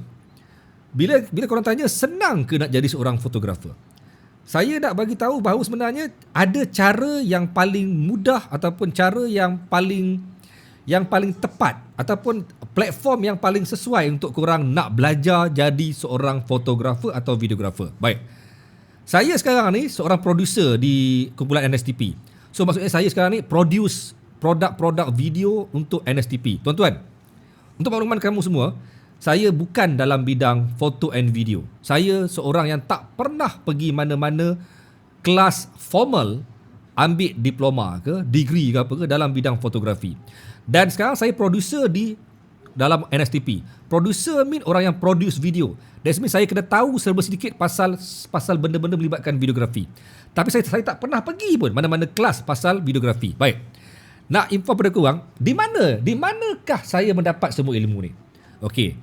Bila korang tanya senang ke nak jadi seorang fotografer, saya nak bagi tahu bahawa sebenarnya ada cara yang paling mudah ataupun cara yang paling tepat ataupun platform yang paling sesuai untuk korang nak belajar jadi seorang fotografer atau videografer. Baik. Saya sekarang ni seorang producer di kumpulan NSTP. So maksudnya saya sekarang ni produce produk-produk video untuk NSTP. Tuan-tuan, untuk makluman kamu semua, saya bukan dalam bidang foto and video. Saya seorang yang tak pernah pergi mana-mana kelas formal ambil diploma ke, degree ke apa ke dalam bidang fotografi. Dan sekarang saya producer di dalam NSTP. Producer mean orang yang produce video. That means saya kena tahu serba sedikit pasal benda-benda melibatkan videografi. Tapi saya tak pernah pergi pun mana-mana kelas pasal videografi. Baik. Nak info pada korang, di manakah saya mendapat semua ilmu ni? Okey.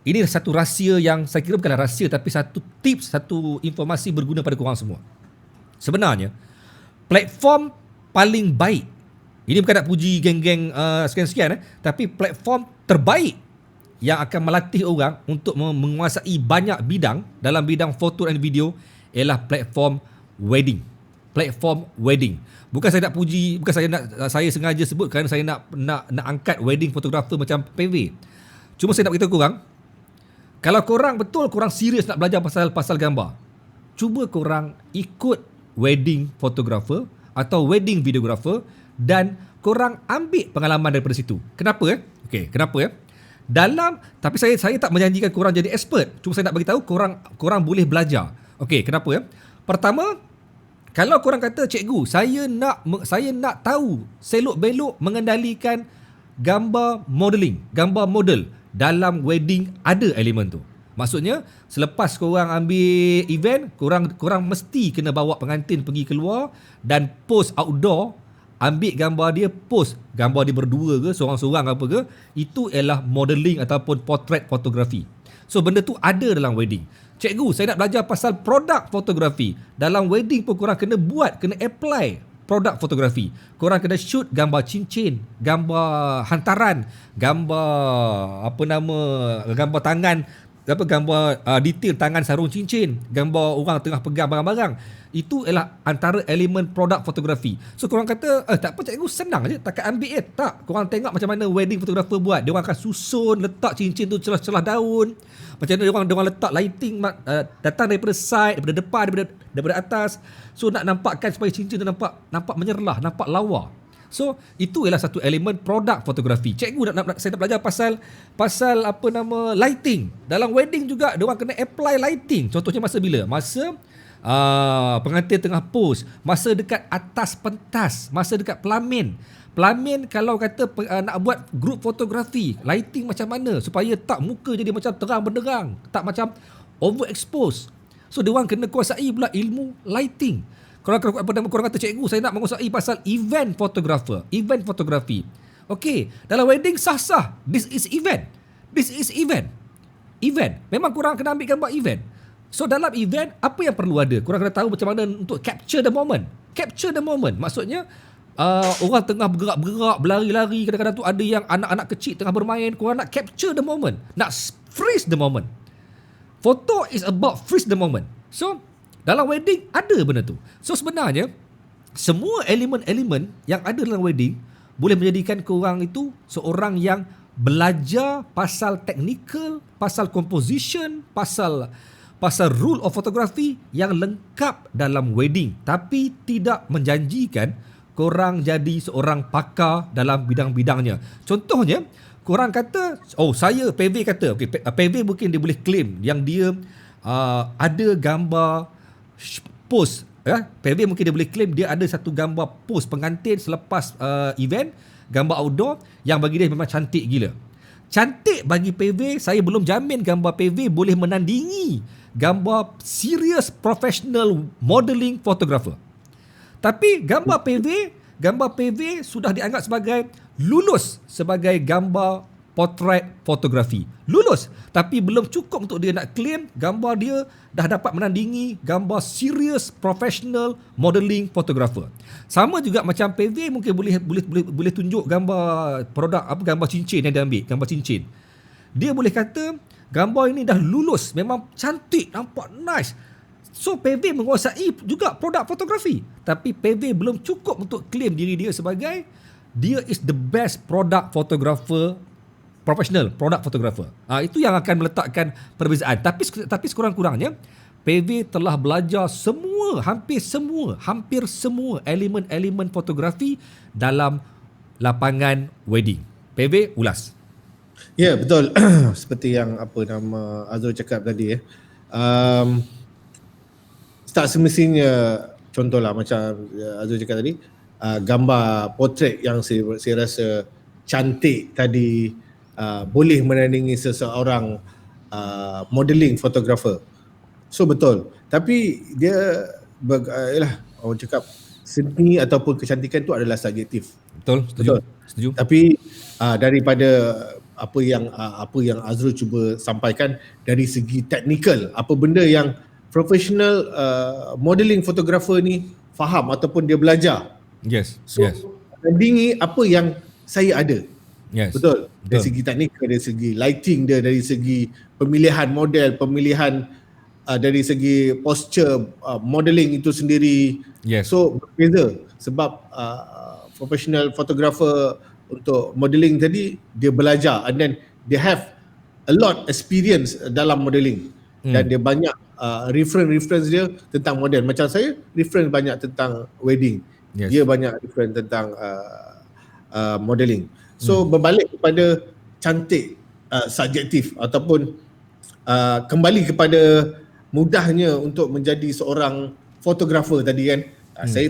Ini satu rahsia yang saya kira bukanlah rahsia, tapi satu tips, satu informasi berguna pada korang semua. Sebenarnya, platform paling baik, ini bukan nak puji geng-geng sekian-sekian, tapi platform terbaik yang akan melatih orang untuk menguasai banyak bidang dalam bidang foto dan video ialah platform wedding. Platform wedding. Bukan saya nak puji, bukan saya sengaja sebut kerana saya nak angkat wedding photographer macam PV. Cuma saya nak beritahu korang, kalau korang betul korang serius nak belajar pasal gambar, cuba korang ikut wedding photographer atau wedding videographer dan korang ambil pengalaman daripada situ. Kenapa? Okey, kenapa? Tapi saya tak menjanjikan korang jadi expert. Cuma saya nak bagi tahu korang boleh belajar. Okey, kenapa? Pertama, kalau korang kata, cikgu, saya nak tahu selok-belok mengendalikan gambar modeling, gambar model dalam wedding, ada elemen tu. Maksudnya, selepas korang ambil event, korang mesti kena bawa pengantin pergi keluar dan post outdoor, ambil gambar dia, post gambar dia berdua ke, seorang-seorang apa ke, itu ialah modeling ataupun portrait fotografi. So benda tu ada dalam wedding. Cikgu, saya nak belajar pasal produk fotografi. Dalam wedding pun korang kena apply produk fotografi. Korang kena shoot gambar cincin, gambar hantaran, gambar gambar tangan, gambar detail tangan sarung cincin, gambar orang tengah pegang barang-barang. Itu ialah antara elemen produk fotografi. So korang kata, tak apa cikgu, senang je, takkan ambil tak. Korang tengok macam mana wedding photographer buat. Dia orang akan susun, letak cincin tu celah-celah daun. Macam mana dia orang letak lighting, datang daripada side, daripada depan, daripada atas. So nak nampakkan supaya cincin tu nampak menyerlah, nampak lawa. So itu ialah satu elemen produk fotografi. Cikgu saya nak belajar pasal lighting. Dalam wedding juga dia orang kena apply lighting. Contohnya masa bila? Masa pengantin tengah pose, masa dekat atas pentas, masa dekat pelamin. Pelamin kalau kata nak buat group fotografi, lighting macam mana supaya tak muka jadi macam terang benderang, tak macam overexpose. So dia orang kena kuasai pula ilmu lighting. Korang kata, cikgu, saya nak menguasai pasal event photographer, event fotografi. Okey, dalam wedding sah-sah. This is event. Event. Memang korang kena ambil gambar event. So dalam event, apa yang perlu ada? Korang kena tahu macam mana untuk capture the moment. Capture the moment. Maksudnya, orang tengah bergerak, berlari-lari. Kadang-kadang tu ada yang anak-anak kecil tengah bermain. Korang nak capture the moment. Nak freeze the moment. Photo is about freeze the moment. So, dalam wedding ada benda tu. So sebenarnya, semua elemen-elemen yang ada dalam wedding boleh menjadikan korang itu seorang yang belajar pasal technical, pasal composition, pasal rule of photography yang lengkap dalam wedding. Tapi tidak menjanjikan korang jadi seorang pakar dalam bidang-bidangnya. Contohnya, korang kata, saya, PV kata, PV mungkin dia boleh claim yang dia ada gambar post. PV mungkin dia boleh claim dia ada satu gambar post pengantin selepas event, gambar outdoor yang bagi dia memang cantik gila. Cantik bagi PV, saya belum jamin gambar PV boleh menandingi gambar serious professional modeling photographer. Tapi gambar PV sudah dianggap sebagai lulus sebagai gambar portrait fotografi. Lulus. Tapi belum cukup untuk dia nak claim gambar dia dah dapat menandingi gambar serious professional modeling photographer. Sama juga macam PV mungkin boleh tunjuk gambar produk gambar cincin yang dia ambil, gambar cincin. Dia boleh kata gambar ini dah lulus, memang cantik, nampak nice. So PV menguasai juga produk fotografi. Tapi PV belum cukup untuk claim diri dia sebagai dia is the best product photographer, professional product photographer. Itu yang akan meletakkan perbezaan. Tapi sekurang-kurangnya PV telah belajar hampir semua elemen-elemen fotografi dalam lapangan wedding. PV ulas.
Ya, betul. Seperti yang apa nama Azrul cakap tadi tak semestinya, contohlah macam Azrul cakap tadi, gambar portrait yang saya rasa cantik tadi boleh menandingi seseorang modeling photographer. So betul. Tapi dia yalah, orang cakap seni ataupun kecantikan tu adalah subjektif.
Betul, setuju. Setuju.
Tapi daripada apa yang Azrul cuba sampaikan dari segi teknikal, apa benda yang professional modeling photographer ni faham ataupun dia belajar.
Yes.
So tandingi apa yang saya ada.
Yes.
Betul. Dari segi teknikal, dari segi lighting dia, dari segi pemilihan model, pemilihan dari segi posture modeling itu sendiri.
Yes.
So berbeza sebab professional photographer untuk modeling tadi dia belajar and then they have a lot experience dalam modeling dan dia banyak reference dia tentang model. Macam saya reference banyak tentang wedding.
Yes.
Dia banyak reference tentang modeling. So berbalik kepada cantik subjektif ataupun kembali kepada mudahnya untuk menjadi seorang fotografer tadi kan. Saya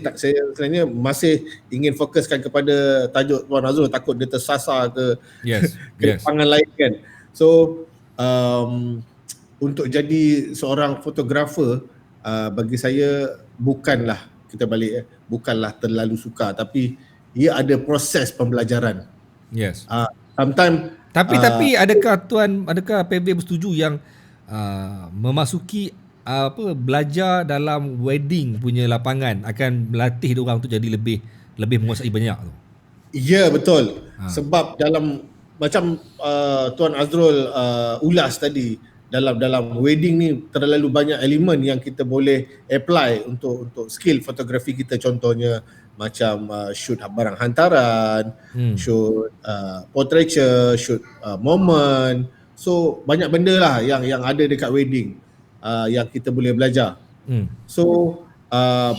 sebenarnya masih ingin fokuskan kepada tajuk Tuan Azrul, takut dia tersasar ke lapangan lain kan. So untuk jadi seorang fotografer bagi saya bukanlah bukanlah terlalu sukar, tapi ia ada proses pembelajaran.
Yes.
Sometimes
tapi adakah PV bersetuju yang memasuki belajar dalam wedding punya lapangan akan melatih diorang untuk jadi lebih menguasai banyak tu?
Ya, betul. Sebab dalam macam Tuan Azrul ulas tadi, dalam wedding ni terlalu banyak elemen yang kita boleh apply untuk skill fotografi kita. Contohnya macam shoot barang hantaran, shoot portraiture, shoot moment. So banyak benda lah yang ada dekat wedding yang kita boleh belajar. So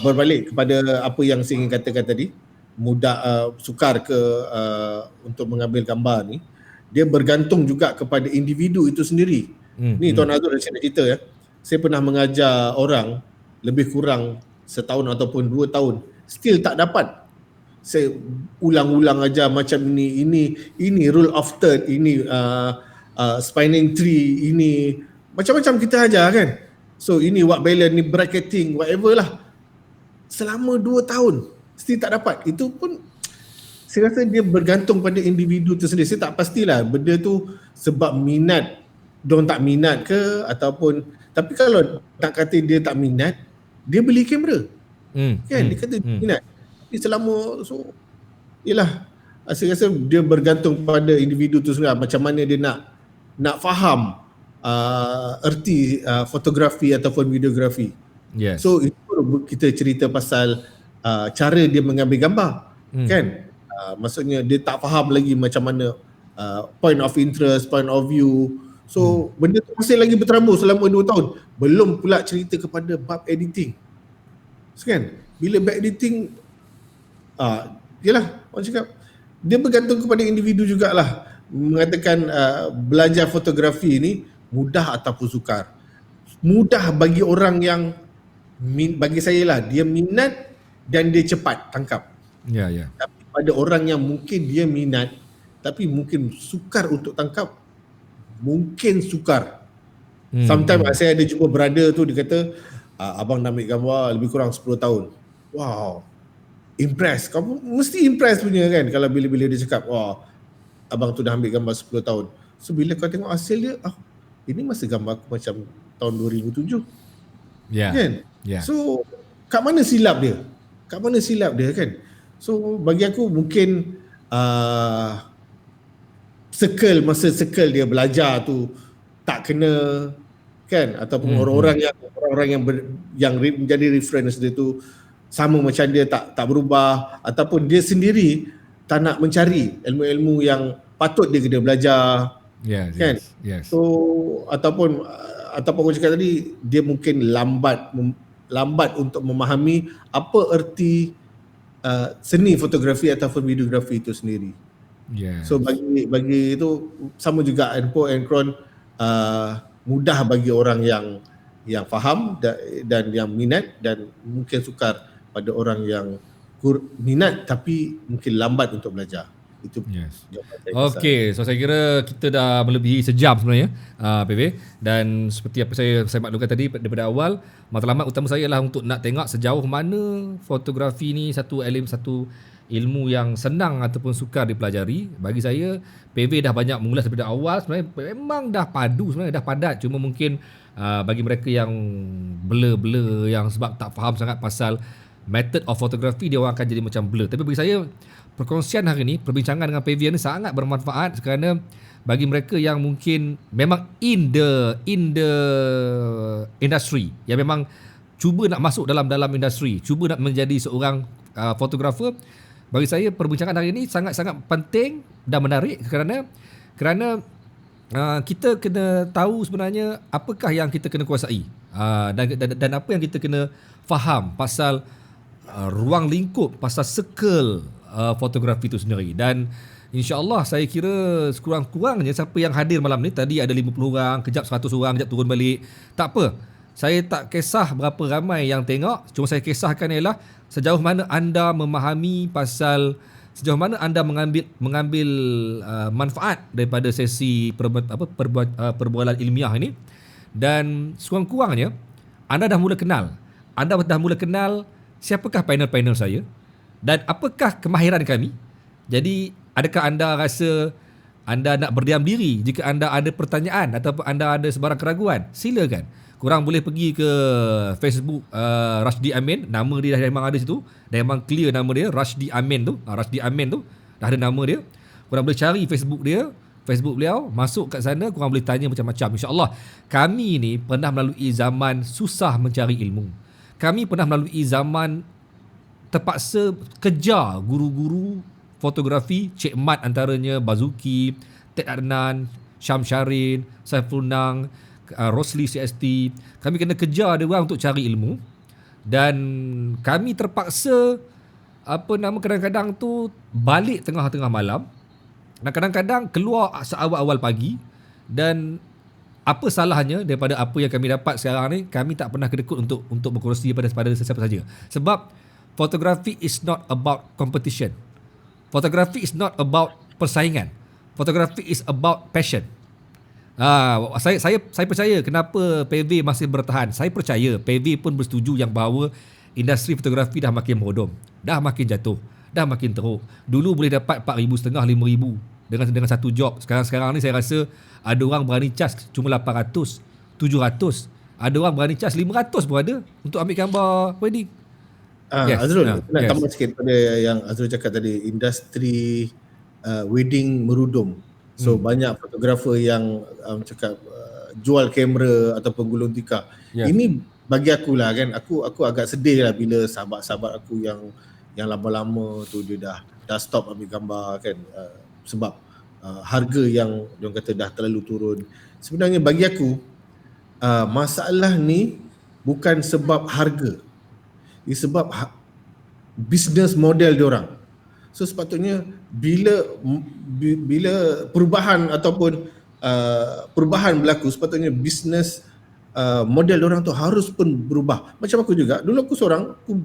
berbalik kepada apa yang saya ingin katakan tadi, mudah sukar ke untuk mengambil gambar ni, dia bergantung juga kepada individu itu sendiri. Ni Tuan Azrul dah cerita ya. Saya pernah mengajar orang lebih kurang setahun ataupun 2 tahun, still tak dapat. Saya ulang-ulang aja macam ini rule of third, ini spanning tree, ini macam-macam kita ajar kan. So ini white balance, ni bracketing, whatever lah. Selama 2 tahun still tak dapat. Itu pun saya rasa dia bergantung pada individu tu sendiri. Saya tak pastilah benda tu sebab minat, diorang tak minat ke ataupun, tapi kalau tak kata dia tak minat, dia beli kamera. Kan dia kata minat. Tapi selama yalah, saya rasa dia bergantung pada individu tu sendiri macam mana dia nak faham erti fotografi ataupun videografi.
Yes.
So itu kita cerita pasal cara dia mengambil gambar. Kan maksudnya dia tak faham lagi macam mana point of interest, point of view. So benda tu masih lagi berterambur selama 2 tahun. Belum pula cerita kepada bab editing. So, kan bila bab editing yalah, orang cakap dia bergantung kepada individu jugalah. Mengatakan belajar fotografi ni mudah ataupun sukar. Mudah bagi orang yang bagi saya lah, dia minat dan dia cepat tangkap.
Ya.
Tapi pada orang yang mungkin dia minat tapi mungkin sukar untuk tangkap, mungkin sukar. Sometimes saya ada jumpa brother tu, dia kata abang dah ambil gambar lebih kurang 10 tahun. Wow, impress. Kamu mesti impress punya kan kalau bila-bila dia cakap wah abang tu dah ambil gambar 10 tahun. So bila kau tengok hasil dia, ini masa gambar aku macam tahun 2007. Kan? So kat mana silap dia? Kan? So bagi aku mungkin masa circle dia belajar tu tak kena kan, ataupun orang-orang yang menjadi reference dia tu sama macam dia tak berubah, ataupun dia sendiri tak nak mencari ilmu-ilmu yang patut dia kena belajar. Kan?
Yes.
So ataupun ataupun aku cakap tadi, dia mungkin lambat untuk memahami apa erti seni fotografi ataupun videografi itu sendiri.
Yes.
So bagi itu sama juga Enpo Encron mudah bagi orang yang faham dan yang minat, dan mungkin sukar pada orang yang minat tapi mungkin lambat untuk belajar. Itu
Yes.
jawapan saya.
Okey, so saya kira kita dah melebihi sejam sebenarnya, PV. Dan seperti apa saya maklumkan tadi daripada awal, matlamat utama saya adalah untuk nak tengok sejauh mana fotografi ni satu ilmu yang senang ataupun sukar dipelajari. Bagi saya, PV dah banyak mengulas daripada awal, sebenarnya memang dah padu, sebenarnya dah padat. Cuma mungkin bagi mereka yang blur yang sebab tak faham sangat pasal method of photography, dia orang akan jadi macam blur. Tapi bagi saya, perkongsian hari ni, perbincangan dengan PV ni sangat bermanfaat kerana bagi mereka yang mungkin memang in the industry, yang memang cuba nak masuk dalam industri, cuba nak menjadi seorang fotografer, bagi saya perbincangan hari ini sangat-sangat penting dan menarik kerana kita kena tahu sebenarnya apakah yang kita kena kuasai, dan apa yang kita kena faham pasal ruang lingkup, pasal circle fotografi itu sendiri. Dan insya-Allah saya kira sekurang-kurangnya siapa yang hadir malam ni, tadi ada 50 orang, kejap 100 orang, kejap turun balik. Tak apa. Saya tak kisah berapa ramai yang tengok, cuma saya kisahkan ialah sejauh mana anda memahami pasal, sejauh mana anda mengambil manfaat daripada sesi perbualan ilmiah ini. Dan sekurang-kurangnya anda dah mula kenal siapakah panel-panel saya dan apakah kemahiran kami. Jadi adakah anda rasa anda nak berdiam diri jika anda ada pertanyaan ataupun anda ada sebarang keraguan? Silakan. Korang boleh pergi ke Facebook Rashdi Amin, nama dia dah memang ada situ, dah memang clear nama dia, Rashdi Amin tu, Rashdi Amin tu dah ada nama dia. Korang boleh cari Facebook beliau, masuk kat sana, korang boleh tanya macam-macam. InsyaAllah, kami ni pernah melalui zaman susah mencari ilmu. Kami pernah melalui zaman terpaksa kejar guru-guru fotografi, Cik Mat antaranya, Bazuki, Ted Adnan, Syam Syarin, Saiful Nang, Rosli CST. Kami kena kejar dia orang untuk cari ilmu, dan kami terpaksa kadang-kadang tu balik tengah-tengah malam, dan kadang-kadang keluar seawal-awal pagi. Dan apa salahnya daripada apa yang kami dapat sekarang ni, kami tak pernah kedekut untuk berkongsi pada sesiapa saja. Sebab fotografi is not about competition. Fotografi is not about persaingan. Fotografi is about passion. Saya percaya kenapa PV masih bertahan. Saya percaya PV pun bersetuju yang bahawa industri fotografi dah makin bodom, dah makin jatuh, dah makin teruk. Dulu boleh dapat 4,500, 5,000 dengan satu job. Sekarang ni saya rasa ada orang berani charge cuma 800, 700. Ada orang berani charge 500 pun ada untuk ambil gambar wedding.
Azrul, nak tambah sikit pada yang Azrul cakap tadi, industri wedding merudum. So banyak fotografer yang cakap jual kamera ataupun gulung tikar. Ini bagi aku lah kan, aku agak sedih lah bila sahabat-sahabat aku yang lama-lama tu dia dah stop ambil gambar kan, sebab harga yang dia kata dah terlalu turun. Sebenarnya bagi aku masalah ni bukan sebab harga, ia sebab business model dia orang. So sepatutnya bila perubahan ataupun perubahan berlaku, sepatutnya bisnes model orang tu harus pun berubah. Macam aku juga, dulu aku seorang, aku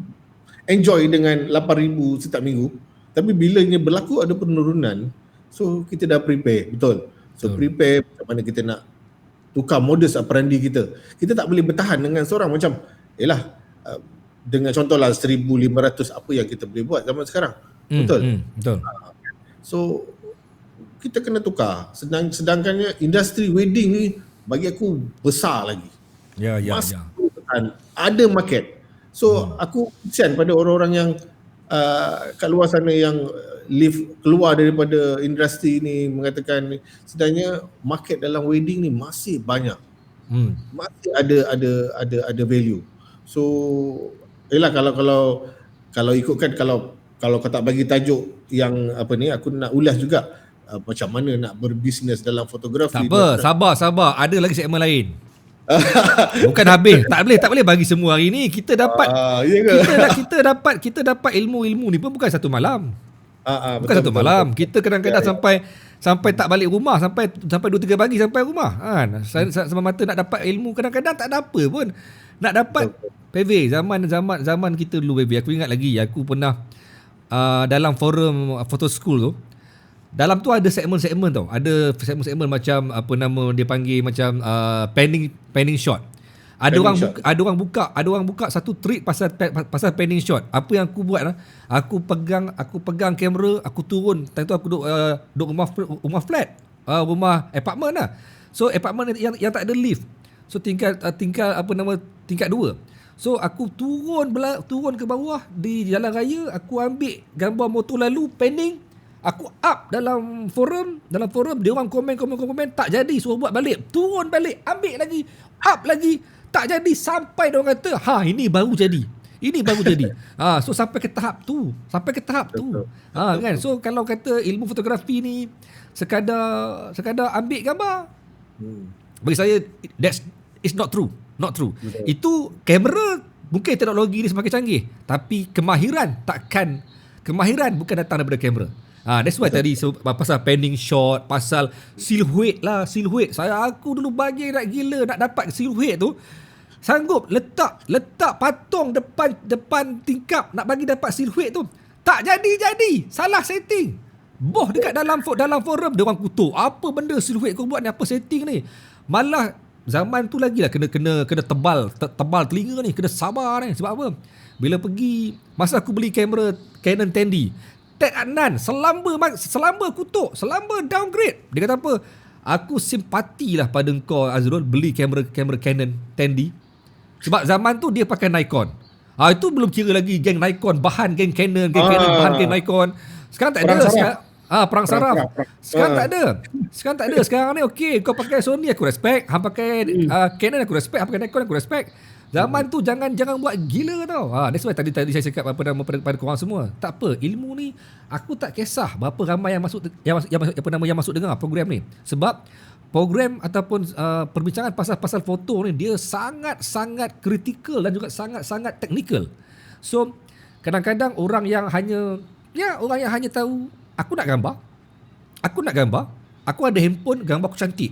enjoy dengan 8,000 setiap minggu, tapi bila ini berlaku ada penurunan, so kita dah prepare, betul. So prepare macam mana kita nak tukar modus operandi kita. Kita tak boleh bertahan dengan seorang macam dengan contohlah 1,500 apa yang kita boleh buat zaman sekarang. Betul. So kita kena tukar. Sedangkannya industri wedding ni bagi aku besar lagi. Masih ada market. So aku kesian pada orang-orang yang kat luar sana yang keluar daripada industri ni, mengatakan sebenarnya market dalam wedding ni masih banyak. Masih ada value. So kalau ikutkan, kalau kau tak bagi tajuk yang apa ni, aku nak ulas juga macam mana nak berbisnes dalam fotografi.
Tak apa, sabar. Ada lagi segmen lain. Bukan habis. Tak boleh bagi semua hari ni. Kita dapat
Ya ke?
kita dapat ilmu-ilmu ni pun bukan satu malam. Bukan
Betul,
satu
betul,
malam.
betul.
Kita kadang-kadang sampai tak balik rumah, sampai 2-3 pagi sampai rumah. Kan? Semata nak dapat ilmu, kadang-kadang tak ada apa pun. Nak dapat PV zaman kita dulu PV. Aku ingat lagi aku pernah dalam forum photo school tu. Dalam tu ada segmen-segmen tau. Ada segmen-segmen macam apa nama dia panggil macam panning shot. Ada orang buka satu trick pasal panning shot. Apa yang aku buat aku pegang kamera, aku turun. Time tu aku duduk rumah flat. Rumah apartment lah. So apartment yang tak ada lift. So tingkat tingkat 2. So aku turun ke bawah di jalan raya, aku ambil gambar motor lalu panning. Aku up dalam forum, dia orang komen, tak jadi, suruh buat balik. Turun balik, ambil lagi, up lagi, tak jadi, sampai dia orang kata, ini baru jadi. So sampai ke tahap tu. Kan. So kalau kata ilmu fotografi ni sekadar ambil gambar, bagi saya it's not true. Betul. Itu kamera, mungkin teknologi dia semakin canggih, tapi kemahiran bukan datang daripada kamera. That's why tadi pasal panning shot, pasal silhouette. Aku dulu bagi nak gila nak dapat silhouette tu. Sanggup letak patung depan tingkap nak bagi dapat silhouette tu. Tak jadi. Salah setting. Boh dekat dalam forum dia orang kutuk. Apa benda silhouette kau buat ni? Apa setting ni? Malah zaman tu lagi lah kena tebal telinga ni, kena sabar ni. Sebab apa? Bila pergi, masa aku beli kamera Canon 10D, Ted Adnan selamba kutuk, selamba downgrade. Dia kata apa? Aku simpatilah pada kau Azrul beli kamera Canon 10D. Sebab zaman tu dia pakai Nikon. Itu belum kira lagi geng Nikon, bahan geng Canon, bahan geng Nikon. Sekarang tak ada. Perang saraf. Sekarang tak ada. Sekarang ni okey, kau pakai Sony aku respect, hang pakai Canon aku respect, hang pakai Nikon aku respect. Zaman tu jangan buat gila tau. That's why tadi saya cakap pada korang semua. Tak apa, ilmu ni aku tak kisah berapa ramai yang masuk dengar program ni. Sebab program ataupun perbincangan pasal foto ni dia sangat kritikal dan juga sangat teknikal. So kadang-kadang orang yang hanya tahu aku nak gambar, aku ada handphone, gambar aku cantik.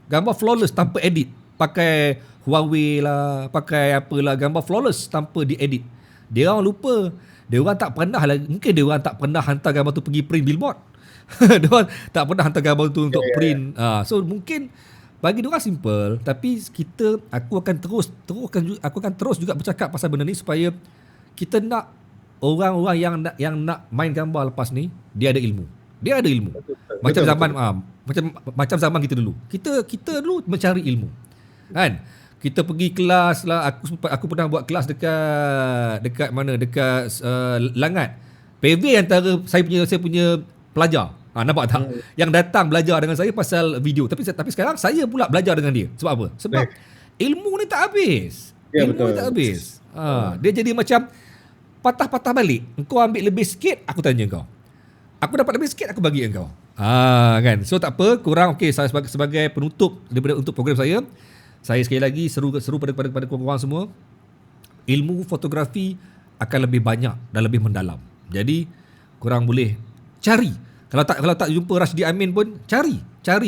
Gambar flawless tanpa edit. Pakai Huawei lah, pakai apalah, gambar flawless tanpa diedit. Dia orang lupa. Mungkin dia orang tak pernah hantar gambar tu pergi print billboard. Dia orang tak pernah hantar gambar tu untuk print. So mungkin bagi dia orang simple, tapi aku akan terus juga bercakap pasal benda ni supaya kita nak orang-orang yang nak main gambar lepas ni, dia ada ilmu. Macam zaman kita dulu. Kita dulu mencari ilmu. Kan? Kita pergi kelas lah. Aku pernah buat kelas dekat mana? Dekat Langat. PV antara saya punya pelajar. Nampak tak? Yang datang belajar dengan saya pasal video. Tapi sekarang saya pula belajar dengan dia. Sebab apa? Sebab ilmu ni tak habis. Dia jadi macam patah-patah balik. Engkau ambil lebih sikit, aku tanya kau. Aku dapat lebih sikit, aku bagi engkau. Kan? So tak apa, kurang okey, saya sebagai penutup daripada untuk program saya sekali lagi seru pada korang semua. Ilmu fotografi akan lebih banyak dan lebih mendalam. Jadi korang boleh cari. Kalau tak jumpa Rashidi Amin pun cari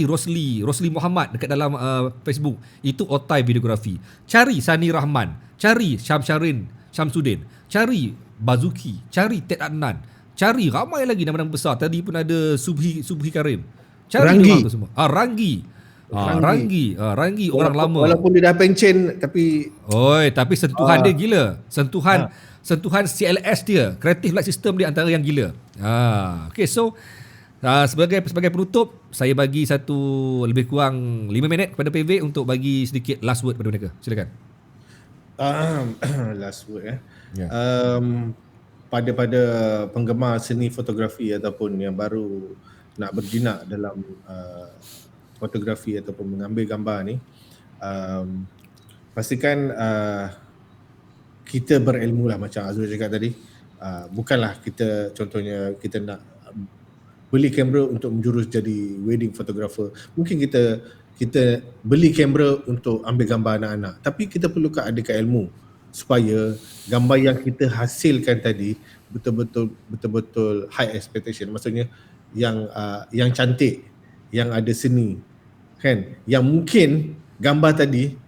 Rosli Muhammad dekat dalam Facebook. Itu Otai Videografi. Cari Sani Rahman, cari Syamsuddin, cari Bazuki, cari Ted Adnan, cari ramai lagi nama-nama besar. Tadi pun ada Subhi Karim. Cari dia orang tu semua. Ranggi orang lama.
Walaupun dia dah pencen tapi
sentuhan dia gila. Sentuhan CLS dia, Creative Light System dia antara yang gila. Okay, so sebagai penutup, saya bagi satu lebih kurang 5 minit kepada PV untuk bagi sedikit last word kepada mereka. Silakan.
Last word pada penggemar seni fotografi ataupun yang baru nak berjinak dalam fotografi ataupun mengambil gambar ni, pastikan kita berilmu lah macam Azrul cakap tadi. Bukanlah kita contohnya kita nak beli kamera untuk menjurus jadi wedding photographer. Mungkin kita kita beli kamera untuk ambil gambar anak-anak, tapi kita perlukan adakah ilmu supaya gambar yang kita hasilkan tadi betul-betul high expectation, maksudnya yang cantik, yang ada seni, kan, yang mungkin gambar tadi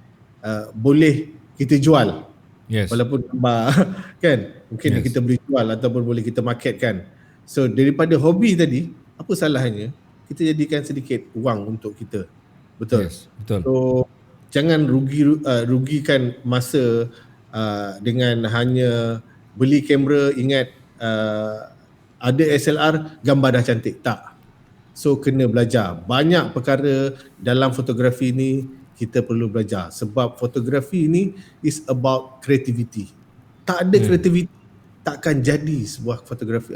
boleh kita jual.
Yes.
Walaupun gambar kan mungkin
Yes.
kita boleh jual ataupun boleh kita marketkan. So daripada hobi tadi, apa salahnya kita jadikan sedikit wang untuk kita. Betul.
Yes, betul.
So jangan rugikan masa dengan hanya beli kamera, ingat ada SLR, gambar dah cantik. Tak. So kena belajar. Banyak perkara dalam fotografi ni kita perlu belajar, sebab fotografi ni is about creativity. Tak ada creativity, takkan jadi sebuah fotografi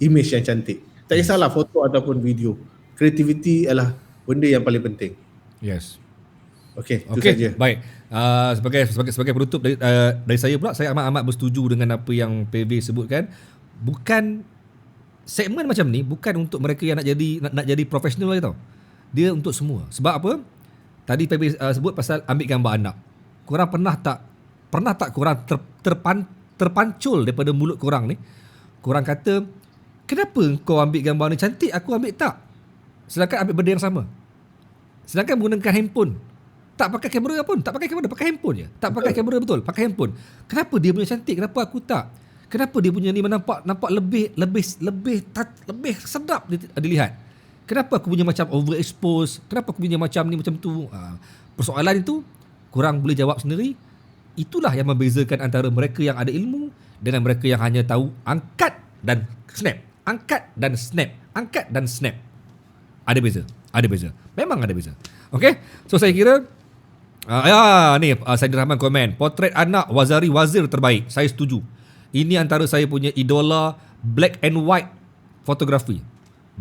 image yang cantik. Tak kisahlah foto ataupun video. Creativity adalah benda yang paling penting.
Yes.
Okey, itu
Okey,
saja.
baik. Sebagai penutup dari saya pula, saya amat bersetuju dengan apa yang PV sebutkan. Bukan segmen macam ni bukan untuk mereka yang nak jadi profesional lagi tau. Dia untuk semua. Sebab apa? Tadi PV sebut pasal ambil gambar anak. Korang pernah tak korang terpancul daripada mulut korang ni? Korang kata, kenapa kau ambil gambar ni cantik, aku ambil tak? Sedangkan ambil benda yang sama. Sedangkan menggunakan handphone. Tak pakai kamera pun, tak pakai kamera, pakai handphone je. Tak pakai kamera betul, pakai handphone. Kenapa dia punya cantik, kenapa aku tak? Kenapa dia punya ni nampak lebih sedap dilihat? Kenapa aku punya macam overexpose? Kenapa aku punya macam ni macam tu? Persoalan itu korang boleh jawab sendiri. Itulah yang membezakan antara mereka yang ada ilmu dengan mereka yang hanya tahu angkat dan snap. Angkat dan snap. Angkat dan snap. Ada beza. Memang ada beza. Okay? So saya kira Saidi Rahman komen, potret anak Wazari Wazir terbaik. Saya setuju. Ini antara saya punya idola black and white fotografi.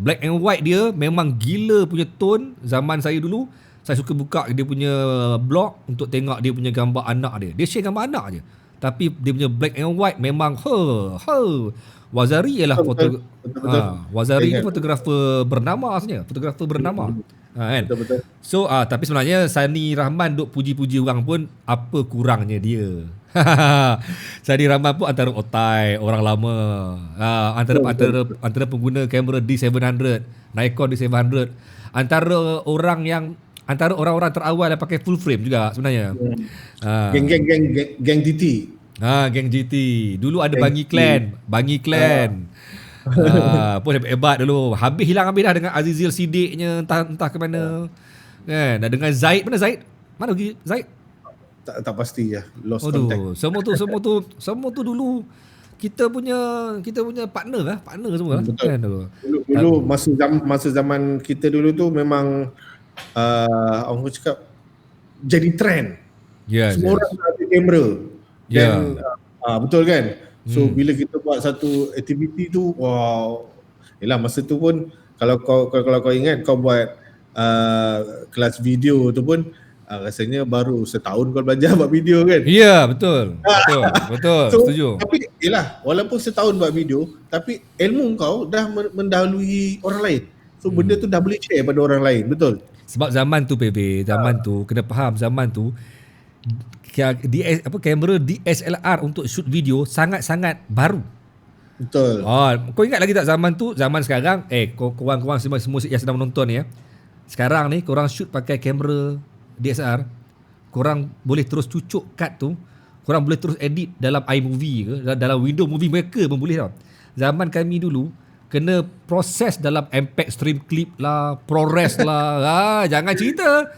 Black and white dia memang gila punya tone. Zaman saya dulu, saya suka buka dia punya blog untuk tengok dia punya gambar anak dia. Dia share gambar anak je, tapi dia punya black and white memang Wazari ialah
Betul.
Wazari ni fotografer bernama sebenarnya, fotografer bernama. Kan?
Betul.
So tapi sebenarnya Sani Rahman duk puji-puji orang pun apa kurangnya dia. Sani Rahman pun antara otai orang lama. Antara pengguna kamera D700, Nikon D700, antara orang-orang terawal yang pakai full frame juga sebenarnya.
Geng GT.
Geng GT. Dulu ada Bangi Clan. Pun hebat dulu. Hilang habis dah dengan Azizil Siddiqnya, entah ke mana. Kan? Dah dengan Zaid, mana Zaid? Mana pergi Zaid?
Tak pasti ya. Lost contact.
Semua tu dulu kita punya partner semua lah.
Betul.
Kan?
Dulu masa zaman kita dulu tu memang orang cakap jadi trend. Semua orang ada kamera. Dan betul kan? So bila kita buat satu aktiviti tu, wow. Yalah masa tu pun kalau kau ingat kau buat kelas video tu pun rasanya baru setahun kau belajar buat video kan?
Ya, betul. Betul.
So,
setuju.
Tapi yalah, walaupun setahun buat video, tapi ilmu kau dah mendahului orang lain. So benda tu dah boleh share pada orang lain, betul?
Sebab zaman tu PV, tu kena faham, zaman tu kamera DSLR untuk shoot video sangat-sangat baru.
Betul.
Kau ingat lagi tak zaman tu? Zaman sekarang, korang semua yang sedang menonton ni ya. Sekarang ni korang shoot pakai kamera DSLR, korang boleh terus cucuk cut tu, korang boleh terus edit dalam iMovie ke, dalam window movie maker pun boleh tau. Zaman kami dulu kena proses dalam MPEG Stream Clip lah, ProRes lah. Jangan cerita.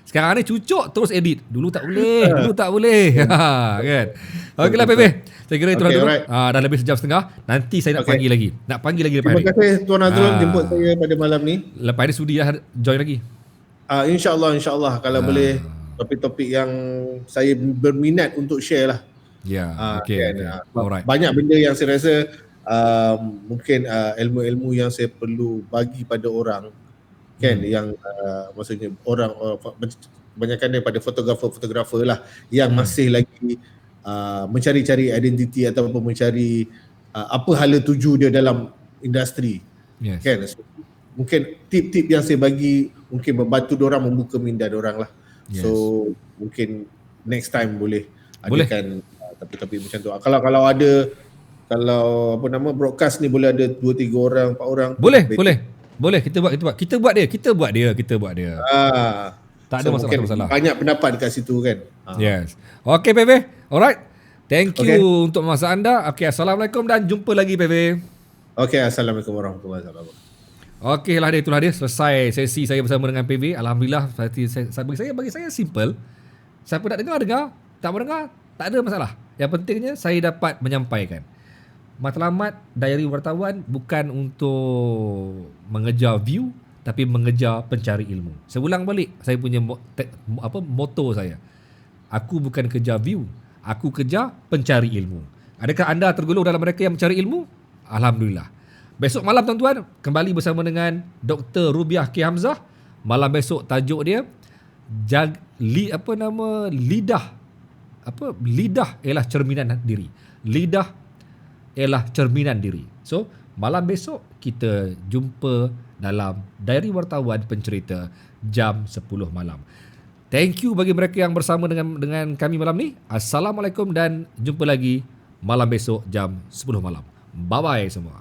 Sekarang ni cucuk terus edit. Dulu tak boleh. Kan? Okeylah PV. Saya kira itu dulu. Dah lebih sejam setengah. Nanti saya nak panggil lagi. Lepas
Terima kasih Tuan Azrul jemput saya pada malam ni.
Lepas ni sudi dah join lagi.
InsyaAllah kalau boleh topik-topik yang saya berminat untuk share lah.
Okay. Alright.
Banyak benda yang saya rasa mungkin ilmu-ilmu yang saya perlu bagi pada orang kan, yang maksudnya orang banyakkan daripada fotografer lah yang masih lagi mencari-cari identiti ataupun mencari apa hala tuju dia dalam industri.
Yes.
Kan, so, mungkin tip-tip yang saya bagi mungkin membantu diorang membuka minda diorang lah.
Yes.
So mungkin next time boleh
Boleh.
adakan topik-topik macam tu. Kalau ada, kalau apa nama broadcast ni boleh ada 2-3 orang, 4 orang.
Boleh. Kita buat dia. Tak ada
So
masalah,
mungkin
tak masalah.
banyak pendapat dekat situ kan.
Yes. Okay, Peve. Alright. Thank you
Okay.
untuk masa anda. Okay, Assalamualaikum dan jumpa lagi, Peve.
Okay, Assalamualaikum warahmatullahi wabarakatuh.
Okey lah dia, itulah dia. Selesai sesi saya bersama dengan PV. Alhamdulillah, bagi saya simple. Siapa nak dengar. Tak mau dengar, tak ada masalah. Yang pentingnya saya dapat menyampaikan. Matlamat Diary Wartawan bukan untuk mengejar view, tapi mengejar pencari ilmu. Saya ulang balik, saya punya motto saya. Aku bukan kejar view, aku kejar pencari ilmu. Adakah anda tergolong dalam mereka yang mencari ilmu? Alhamdulillah. Besok malam tuan-tuan, kembali bersama dengan Dr. Rubiah K. Hamzah. Malam besok tajuk dia lidah ialah cerminan diri. Lidah ialah cerminan diri. So, malam besok kita jumpa dalam Diary Wartawan Pencerita jam 10 malam. Thank you bagi mereka yang bersama dengan kami malam ni. Assalamualaikum dan jumpa lagi malam besok jam 10 malam. Bye-bye semua.